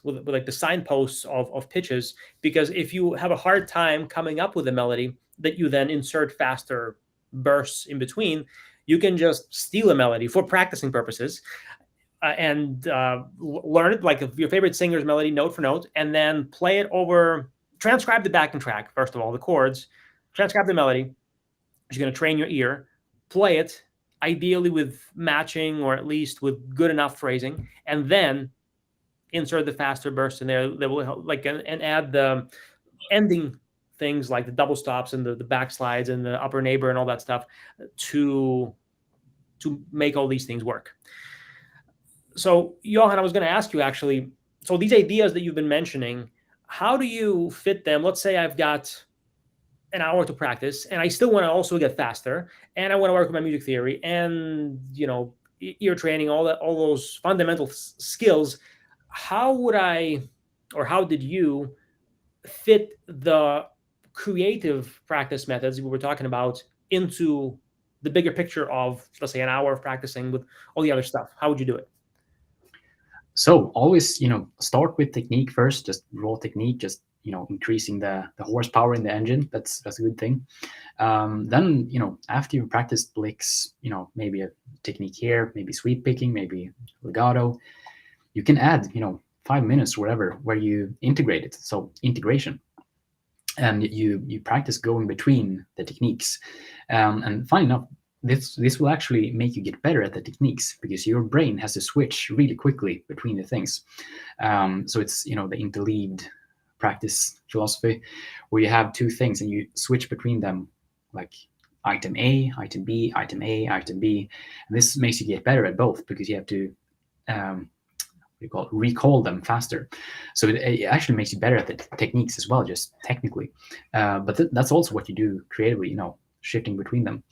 [SPEAKER 1] like the signposts of pitches, because if you have a hard time coming up with a melody that you then insert faster bursts in between, you can just steal a melody for practicing purposes and learn it like your favorite singer's melody note for note, and then play it over, transcribe the backing track, first of all, the chords, transcribe the melody. You're going to train your ear, play it, ideally with matching or at least with good enough phrasing, and then insert the faster bursts in there that will help, like, and add the ending things like the double stops and the backslides and the upper neighbor and all that stuff to make all these things work. So Johan, I was going to ask you actually, so these ideas that you've been mentioning, how do you fit them? Let's say I've got an hour to practice and I still want to also get faster and I want to work with my music theory and, ear training, all those fundamental skills. How would I, or how did you fit the creative practice methods we were talking about into the bigger picture of, let's say, an hour of practicing with all the other stuff? How would you do it?
[SPEAKER 2] So always, start with technique first, just raw technique, just increasing the horsepower in the engine. That's a good thing. Then after you practice blicks, maybe a technique here, maybe sweep picking, maybe legato, you can add 5 minutes wherever where you integrate it. So integration, and you practice going between the techniques, and funny enough, this will actually make you get better at the techniques because your brain has to switch really quickly between the things. So it's the interleaved practice philosophy, where you have two things and you switch between them, like item A, item B, item A, item B. And this makes you get better at both because you have to recall them faster. So it actually makes you better at the techniques as well, just technically. But that's also what you do creatively, shifting between them.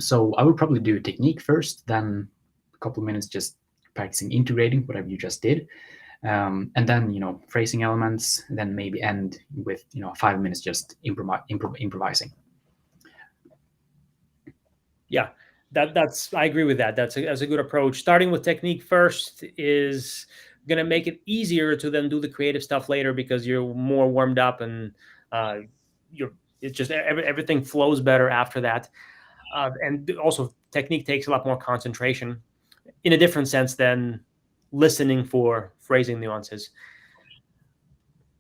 [SPEAKER 2] So I would probably do technique first, then a couple of minutes just practicing integrating whatever you just did. And then, phrasing elements, and then maybe end with, 5 minutes just improvising.
[SPEAKER 1] Yeah, I agree with that. That's a good approach. Starting with technique first is going to make it easier to then do the creative stuff later because you're more warmed up, and it's just everything flows better after that. And also technique takes a lot more concentration in a different sense than listening for phrasing nuances.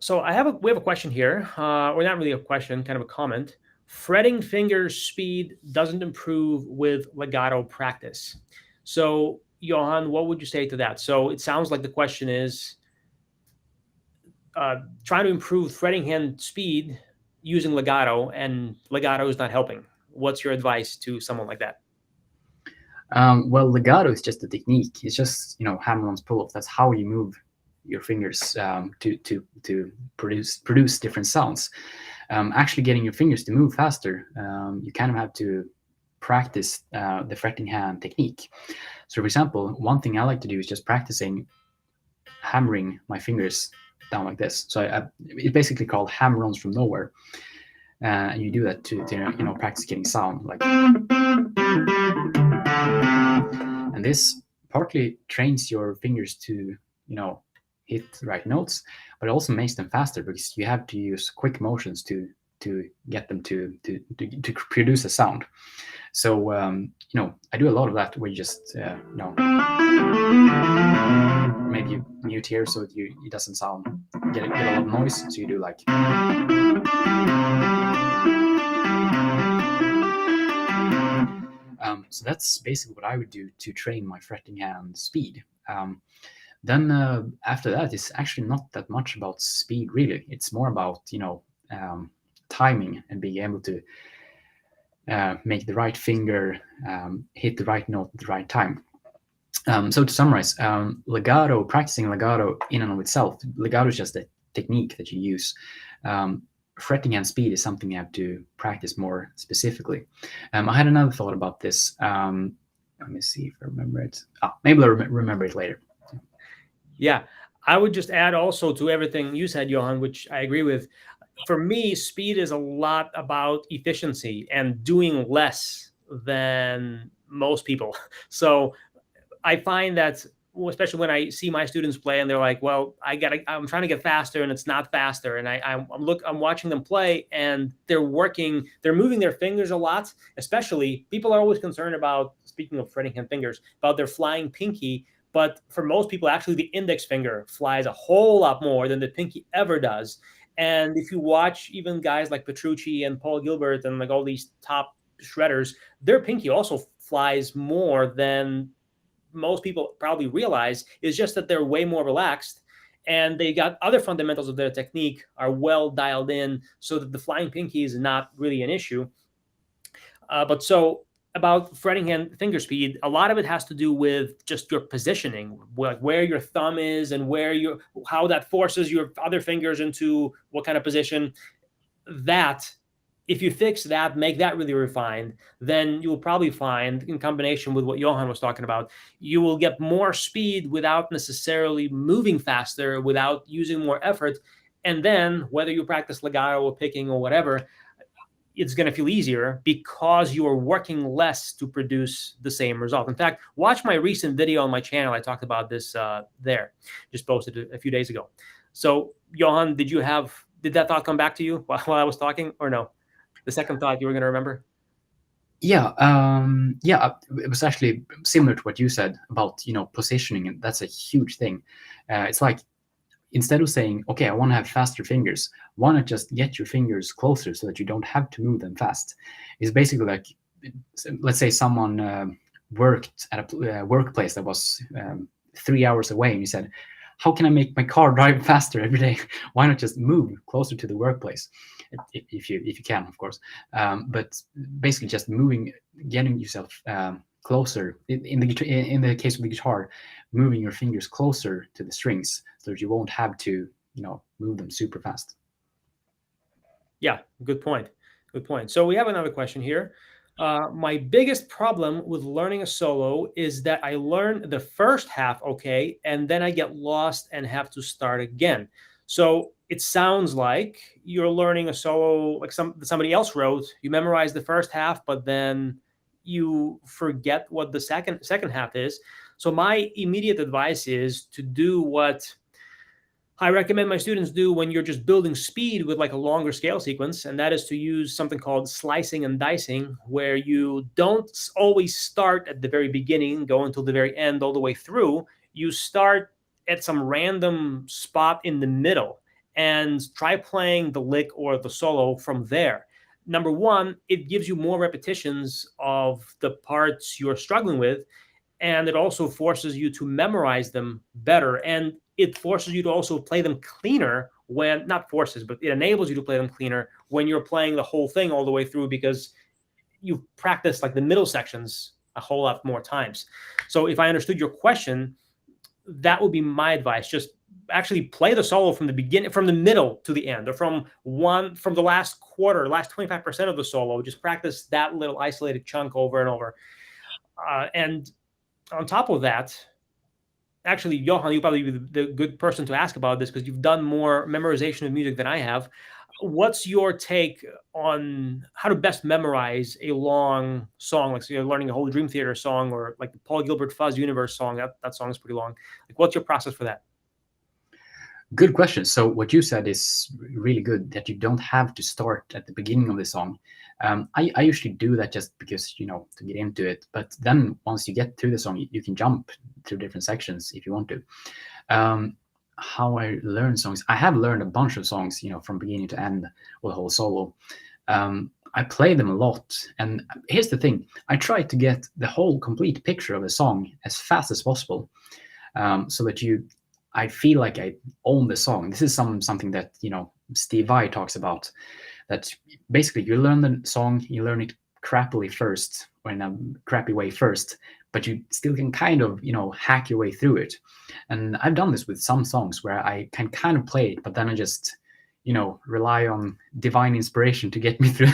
[SPEAKER 1] So we have a question here, or not really a question, kind of a comment. Fretting finger speed doesn't improve with legato practice. So Johan, what would you say to that? So it sounds like the question is trying to improve fretting hand speed using legato, and legato is not helping. What's your advice to someone like that?
[SPEAKER 2] Well, legato is just a technique. It's just hammer-ons, pull-off. That's how you move your fingers to produce different sounds. Actually, getting your fingers to move faster, you kind of have to practice the fretting hand technique. So, for example, one thing I like to do is just practicing hammering my fingers down like this. So it's basically called hammer-ons from nowhere. And you do that to practice getting sound, like. And this partly trains your fingers to hit the right notes, but it also makes them faster because you have to use quick motions to get them to produce a sound. So I do a lot of that where you just maybe you mute here so it doesn't sound get a lot of noise. So you do like. So that's basically what I would do to train my fretting hand speed. Then after that, it's actually not that much about speed, really. It's more about timing and being able to make the right finger hit the right note at the right time. So to summarize, practicing legato in and of itself, legato is just a technique that you use. Fretting hand speed is something you have to practice more specifically. I had another thought about this. Let me see if I remember it. Maybe I'll remember it later.
[SPEAKER 1] Yeah, I would just add also to everything you said, Johan, which I agree with. For me, speed is a lot about efficiency and doing less than most people. So I find that, especially when I see my students play and they're like, well, I'm trying to get faster and it's not faster. And I'm watching them play and they're moving their fingers a lot. Especially people are always concerned about, speaking of fretting hand fingers, about their flying pinky. But for most people, actually the index finger flies a whole lot more than the pinky ever does. And if you watch even guys like Petrucci and Paul Gilbert and like all these top shredders, their pinky also flies more than most people probably realize. Is just that they're way more relaxed and they got other fundamentals of their technique are well dialed in so that the flying pinky is not really an issue. But so about fretting hand finger speed, a lot of it has to do with just your positioning, like where your thumb is and how that forces your other fingers into what kind of position. That, if you fix that, make that really refined, then you'll probably find, in combination with what Johan was talking about, you will get more speed without necessarily moving faster, without using more effort. And then whether you practice legato or picking or whatever, it's going to feel easier because you are working less to produce the same result. In fact, watch my recent video on my channel. I talked about this there, just posted a few days ago. So Johan, did that thought come back to you while I was talking, or no? The second thought you were going to remember?
[SPEAKER 2] Yeah, it was actually similar to what you said about positioning, and that's a huge thing. It's like, instead of saying, okay, I want to have faster fingers, why not just get your fingers closer so that you don't have to move them fast? It's basically like, let's say someone worked at a workplace that was 3 hours away, and you said, how can I make my car drive faster every day? Why not just move closer to the workplace? If you can, of course. But basically just moving, getting yourself closer, in the case of the guitar, moving your fingers closer to the strings so that you won't have to move them super fast.
[SPEAKER 1] Yeah, good point. Good point. So we have another question here. My biggest problem with learning a solo is that I learn the first half okay, and then I get lost and have to start again. So it sounds like you're learning a solo like somebody else wrote. You memorize the first half, but then you forget what the second half is. So my immediate advice is to do what I recommend my students do when you're just building speed with like a longer scale sequence, and that is to use something called slicing and dicing, where you don't always start at the very beginning, go until the very end, all the way through. You start at some random spot in the middle and try playing the lick or the solo from there. Number one, it gives you more repetitions of the parts you're struggling with, and it also forces you to memorize them better, and it forces you to also play them cleaner when, not forces, but it enables you to play them cleaner when you're playing the whole thing all the way through, because you've practiced like the middle sections a whole lot more times. So if I understood your question, that would be my advice. Just actually play the solo from the beginning, from the middle to the end, or from the last quarter, last 25% of the solo. Just practice that little isolated chunk over and over. And on top of that, actually, Johan, you'll probably be the good person to ask about this because you've done more memorization of music than I have. What's your take on how to best memorize a long song? Like, so you're learning a whole Dream Theater song, or like the Paul Gilbert Fuzz Universe song. That song is pretty long. Like, what's your process for that?
[SPEAKER 2] Good question. So what you said is really good, that you don't have to start at the beginning of the song. I usually do that just because, to get into it. But then once you get to the song, you can jump through different sections if you want to. How I learn songs, I have learned a bunch of songs, from beginning to end with a whole solo. I play them a lot. And here's the thing. I try to get the whole complete picture of a song as fast as possible, so that I feel like I own the song. This is something that, Steve Vai talks about, that basically you learn the song, you learn it crappily first, or in a crappy way first, but you still can kind of, hack your way through it. And I've done this with some songs where I can kind of play it, but then I just, rely on divine inspiration to get me through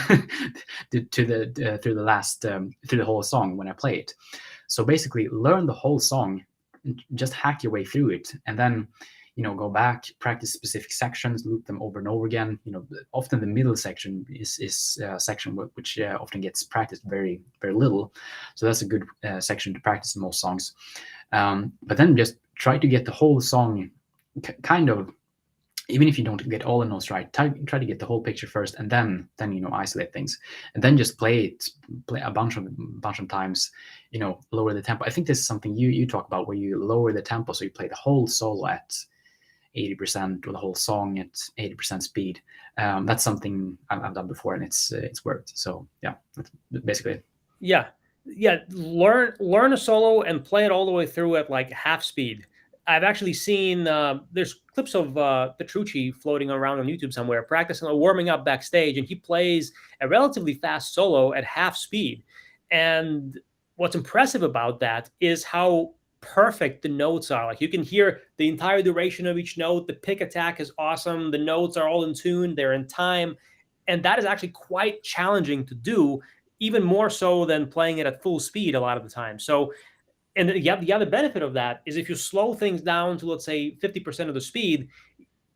[SPEAKER 2] through the whole song when I play it. So basically learn the whole song, just hack your way through it, and then go back, practice specific sections, loop them over and over again. Often the middle section is a section which often gets practiced very, very little, so that's a good section to practice in most songs. But then just try to get the whole song kind of, even if you don't get all the notes right, try to get the whole picture first, and then isolate things, and then just play a bunch of times. Lower the tempo. I think this is something you talk about, where you lower the tempo, so you play the whole solo at 80% or the whole song at 80% speed. That's something I've done before, and it's worked. So yeah, that's basically it.
[SPEAKER 1] Yeah. Learn a solo and play it all the way through at like half speed. I've actually seen there's clips of Petrucci floating around on YouTube somewhere, practicing or warming up backstage, and he plays a relatively fast solo at half speed. And what's impressive about that is how perfect the notes are. Like, you can hear the entire duration of each note. The pick attack is awesome. The notes are all in tune. They're in time. And that is actually quite challenging to do, even more so than playing it at full speed a lot of the time. So, and the other benefit of that is if you slow things down to, let's say, 50% of the speed,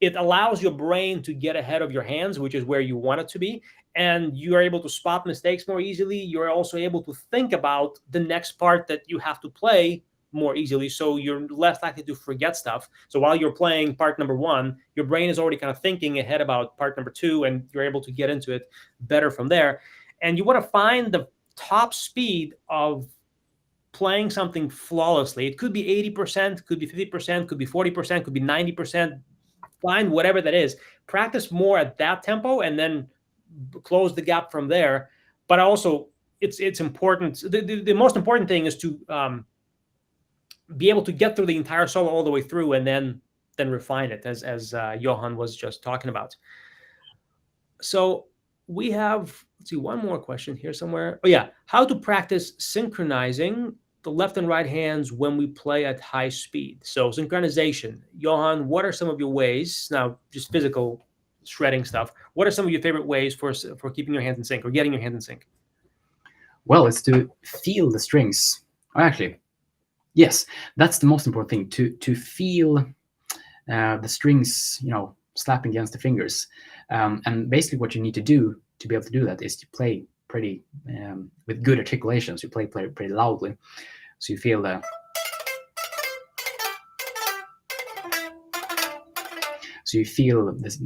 [SPEAKER 1] it allows your brain to get ahead of your hands, which is where you want it to be. And you are able to spot mistakes more easily. You're also able to think about the next part that you have to play more easily. So you're less likely to forget stuff. So while you're playing part number one, your brain is already kind of thinking ahead about part number two, and you're able to get into it better from there. And you want to find the top speed of playing something flawlessly. It could be 80%, could be 50%, could be 40%, could be 90%. Find whatever that is. Practice more at that tempo and then close the gap from there. But also, it's important. The most important thing is to be able to get through the entire solo all the way through, and then refine it, as Johan was just talking about. So we have, let's see, one more question here somewhere. Oh yeah, how to practice synchronizing the left and right hands when we play at high speed. So synchronization, Johan, what are some of your ways, now just physical shredding stuff, what are some of your favorite ways for keeping your hands in sync or getting your hands in sync?
[SPEAKER 2] Well, it's to feel the strings. Actually, yes, that's the most important thing, to feel the strings, slapping against the fingers. And basically what you need to do to be able to do that is to play pretty, with good articulations. You play pretty loudly. So you feel the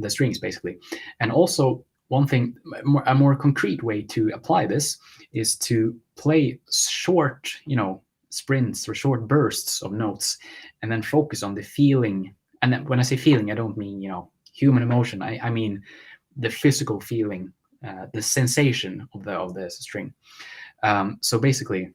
[SPEAKER 2] strings basically. And also one thing, a more concrete way to apply this is to play short, sprints or short bursts of notes, and then focus on the feeling. And when I say feeling, I don't mean, human emotion. I mean the physical feeling, the sensation of the string. So basically,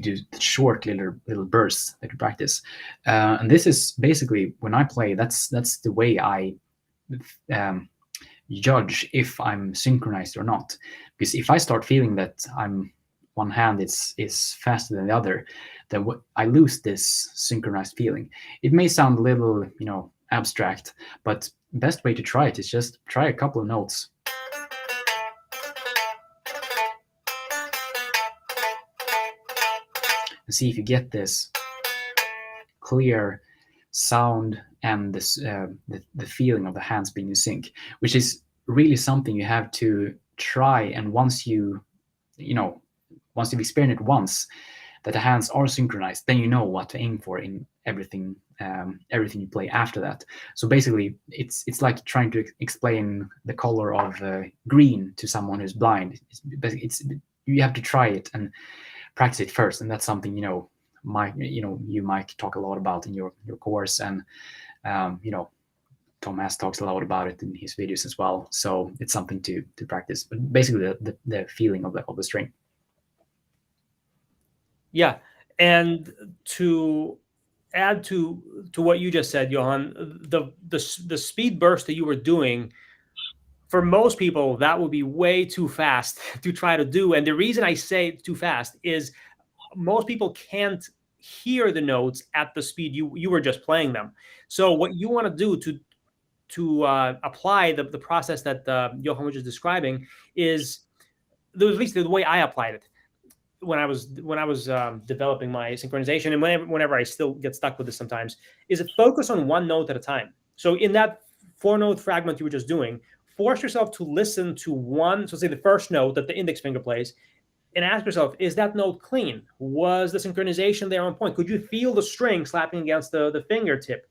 [SPEAKER 2] do short little bursts that you practice. And this is basically, when I play, that's the way I judge if I'm synchronized or not. Because if I start feeling that one hand is faster than the other, then I lose this synchronized feeling. It may sound a little, abstract, but best way to try it is just try a couple of notes. And see if you get this clear sound and this the feeling of the hands being in sync, which is really something you have to try. And once you've experienced it once, that the hands are synchronized, then you know what to aim for in everything you play after that. So basically, it's like trying to explain the color of green to someone who's blind. You have to try it and practice it first, and that's something you might talk a lot about in your course, and Thomas talks a lot about it in his videos as well. So it's something to practice. But basically, the feeling of the string.
[SPEAKER 1] Yeah, and to add to what you just said, Johan, the speed burst that you were doing, for most people, that would be way too fast to try to do. And the reason I say too fast is most people can't hear the notes at the speed you were just playing them. So what you want to do to apply the process that Johan was just describing is, at least the way I applied it when I was developing my synchronization, and whenever I still get stuck with this sometimes, is focus on one note at a time. So in that 4-note fragment you were just doing, force yourself to listen to one, so say the first note that the index finger plays, and ask yourself, is that note clean? Was the synchronization there on point? Could you feel the string slapping against the fingertip?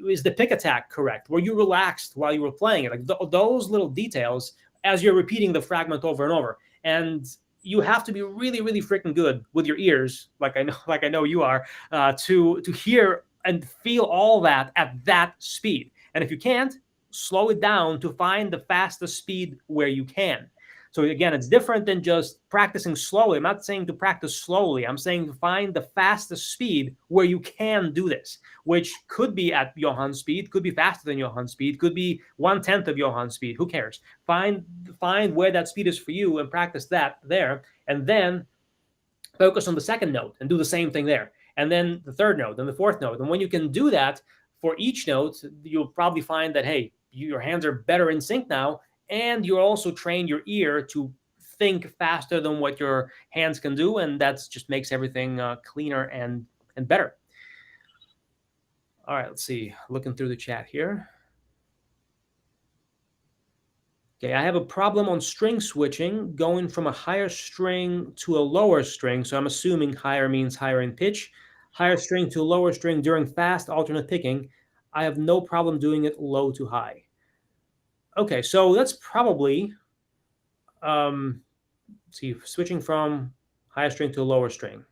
[SPEAKER 1] Is the pick attack correct? Were you relaxed while you were playing it? Like those little details as you're repeating the fragment over and over. And you have to be really, really freaking good with your ears, like I know you are, to hear and feel all that at that speed. And if you can't, slow it down to find the fastest speed where you can. So again, it's different than just practicing slowly. I'm not saying to practice slowly. I'm saying to find the fastest speed where you can do this, which could be at Johan's speed, could be faster than Johan's speed, could be 1/10 of Johan's speed. Who cares? Find where that speed is for you and practice that there, and then focus on the second note and do the same thing there, and then the third note and the fourth note. And when you can do that for each note, you'll probably find that, hey, your hands are better in sync now, and you're also trained your ear to think faster than what your hands can do, and that just makes everything cleaner and better. All right, let's see. Looking through the chat here. Okay, I have a problem on string switching, going from a higher string to a lower string. So I'm assuming higher means higher in pitch. Higher string to lower string during fast alternate picking. I have no problem doing it low to high. Okay, so that's probably, see, switching from higher string to a lower string.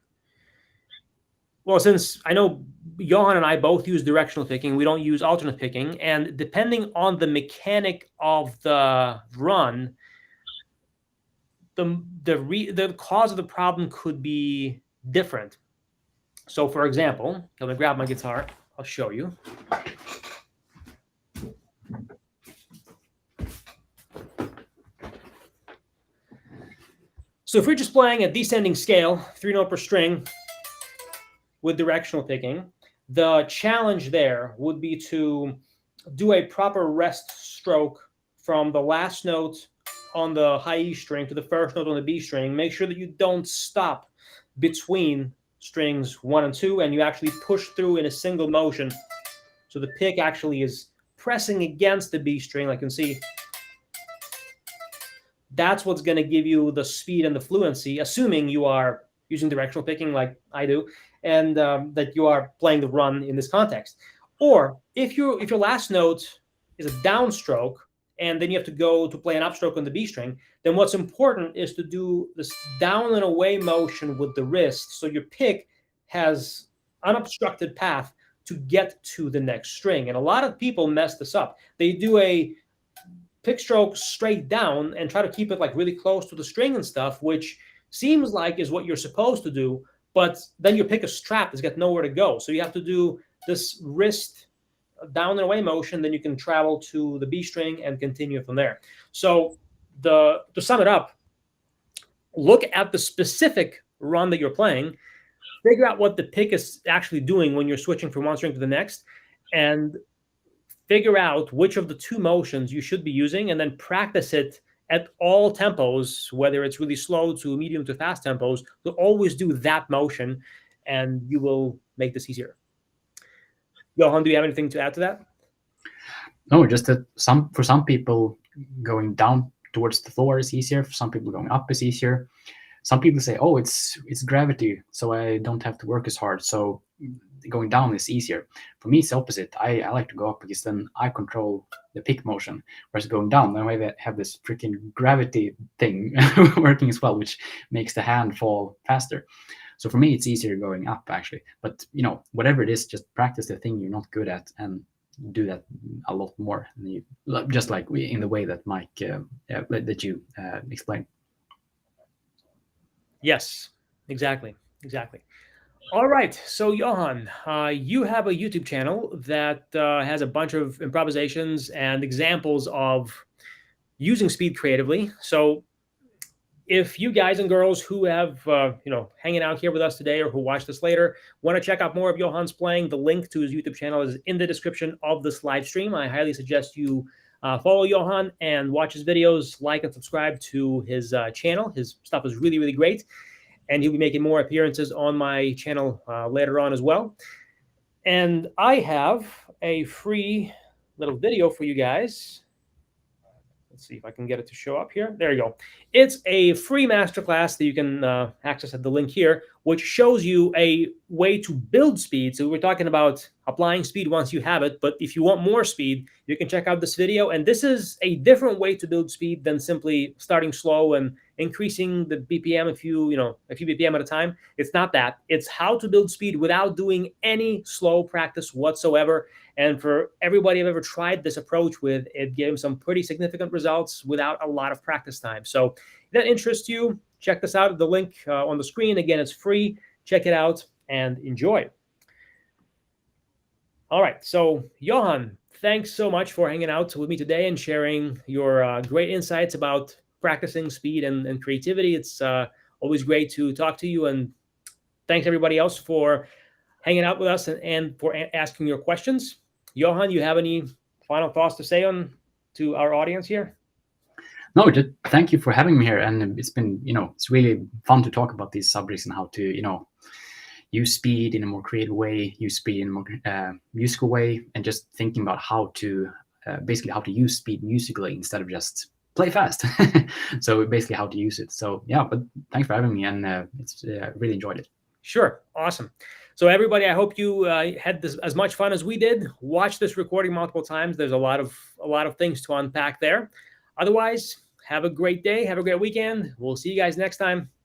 [SPEAKER 1] Well, since I know Johan and I both use directional picking, we don't use alternate picking. And depending on the mechanic of the run, the cause of the problem could be different. So, for example, I'm going to grab my guitar. I'll show you. So if we're just playing a descending scale, 3-note per string with directional picking, the challenge there would be to do a proper rest stroke from the last note on the high E string to the first note on the B string. Make sure that you don't stop between strings 1 and 2, and you actually push through in a single motion. So the pick actually is pressing against the B string, like you can see. That's what's going to give you the speed and the fluency, assuming you are using directional picking like I do, and that you are playing the run in this context. Or if your last note is a downstroke, and then you have to go to play an upstroke on the B string, then what's important is to do this down and away motion with the wrist, so your pick has unobstructed path to get to the next string. And a lot of people mess this up. They do a pick stroke straight down and try to keep it like really close to the string and stuff, which seems like is what you're supposed to do, but then your pick is trapped, it's got nowhere to go. So you have to do this wrist down and away motion, then you can travel to the B string and continue from there. So to sum it up, look at the specific run that you're playing, figure out what the pick is actually doing when you're switching from one string to the next, and figure out which of the two motions you should be using, and then practice it at all tempos, whether it's really slow to medium to fast tempos, to always do that motion, and you will make this easier. Johan, do you have anything to add to that?
[SPEAKER 2] No, just that for some people, going down towards the floor is easier. For some people, going up is easier. Some people say, oh, it's gravity, so I don't have to work as hard. So going down is easier. For me, it's the opposite. I like to go up because then I control the pick motion. Whereas going down, then I have this freaking gravity thing working as well, which makes the hand fall faster. So for me, it's easier going up, actually. But, whatever it is, just practice the thing you're not good at and do that a lot more. Just like in the way that Mike, that you explained.
[SPEAKER 1] Yes, exactly. All right, so Johan, you have a YouTube channel that has a bunch of improvisations and examples of using speed creatively. So if you guys and girls who have, hanging out here with us today or who watch this later, want to check out more of Johan's playing, the link to his YouTube channel is in the description of this live stream. I highly suggest you follow Johan and watch his videos, like and subscribe to his channel. His stuff is really, really great. And he'll be making more appearances on my channel later on as well. And I have a free little video for you guys. Let's see if I can get it to show up here. There you go. It's a free masterclass that you can access at the link here, which shows you a way to build speed. So we're talking about applying speed once you have it, but if you want more speed, you can check out this video. And this is a different way to build speed than simply starting slow and increasing the BPM a few BPM at a time. It's not that. It's how to build speed without doing any slow practice whatsoever. And for everybody I've ever tried this approach with, it gave them some pretty significant results without a lot of practice time. So if that interests you, check this out. The link on the screen. Again, it's free. Check it out and enjoy. All right. So Johan, thanks so much for hanging out with me today and sharing your great insights about practicing speed and creativity. It's always great to talk to you. And thanks everybody else for hanging out with us and for asking your questions. Johan, you have any final thoughts to say to our audience here?
[SPEAKER 2] No, just thank you for having me here, and it's been, it's really fun to talk about these subjects and how to, use speed in a more creative way, use speed in a more musical way, and just thinking about how to basically how to use speed musically instead of just play fast. So basically how to use it. So yeah, but thanks for having me, and it's really enjoyed it.
[SPEAKER 1] Sure. Awesome. So everybody, I hope you had this as much fun as we did. Watch this recording multiple times. There's a lot of things to unpack there. Otherwise, have a great day. Have a great weekend. We'll see you guys next time.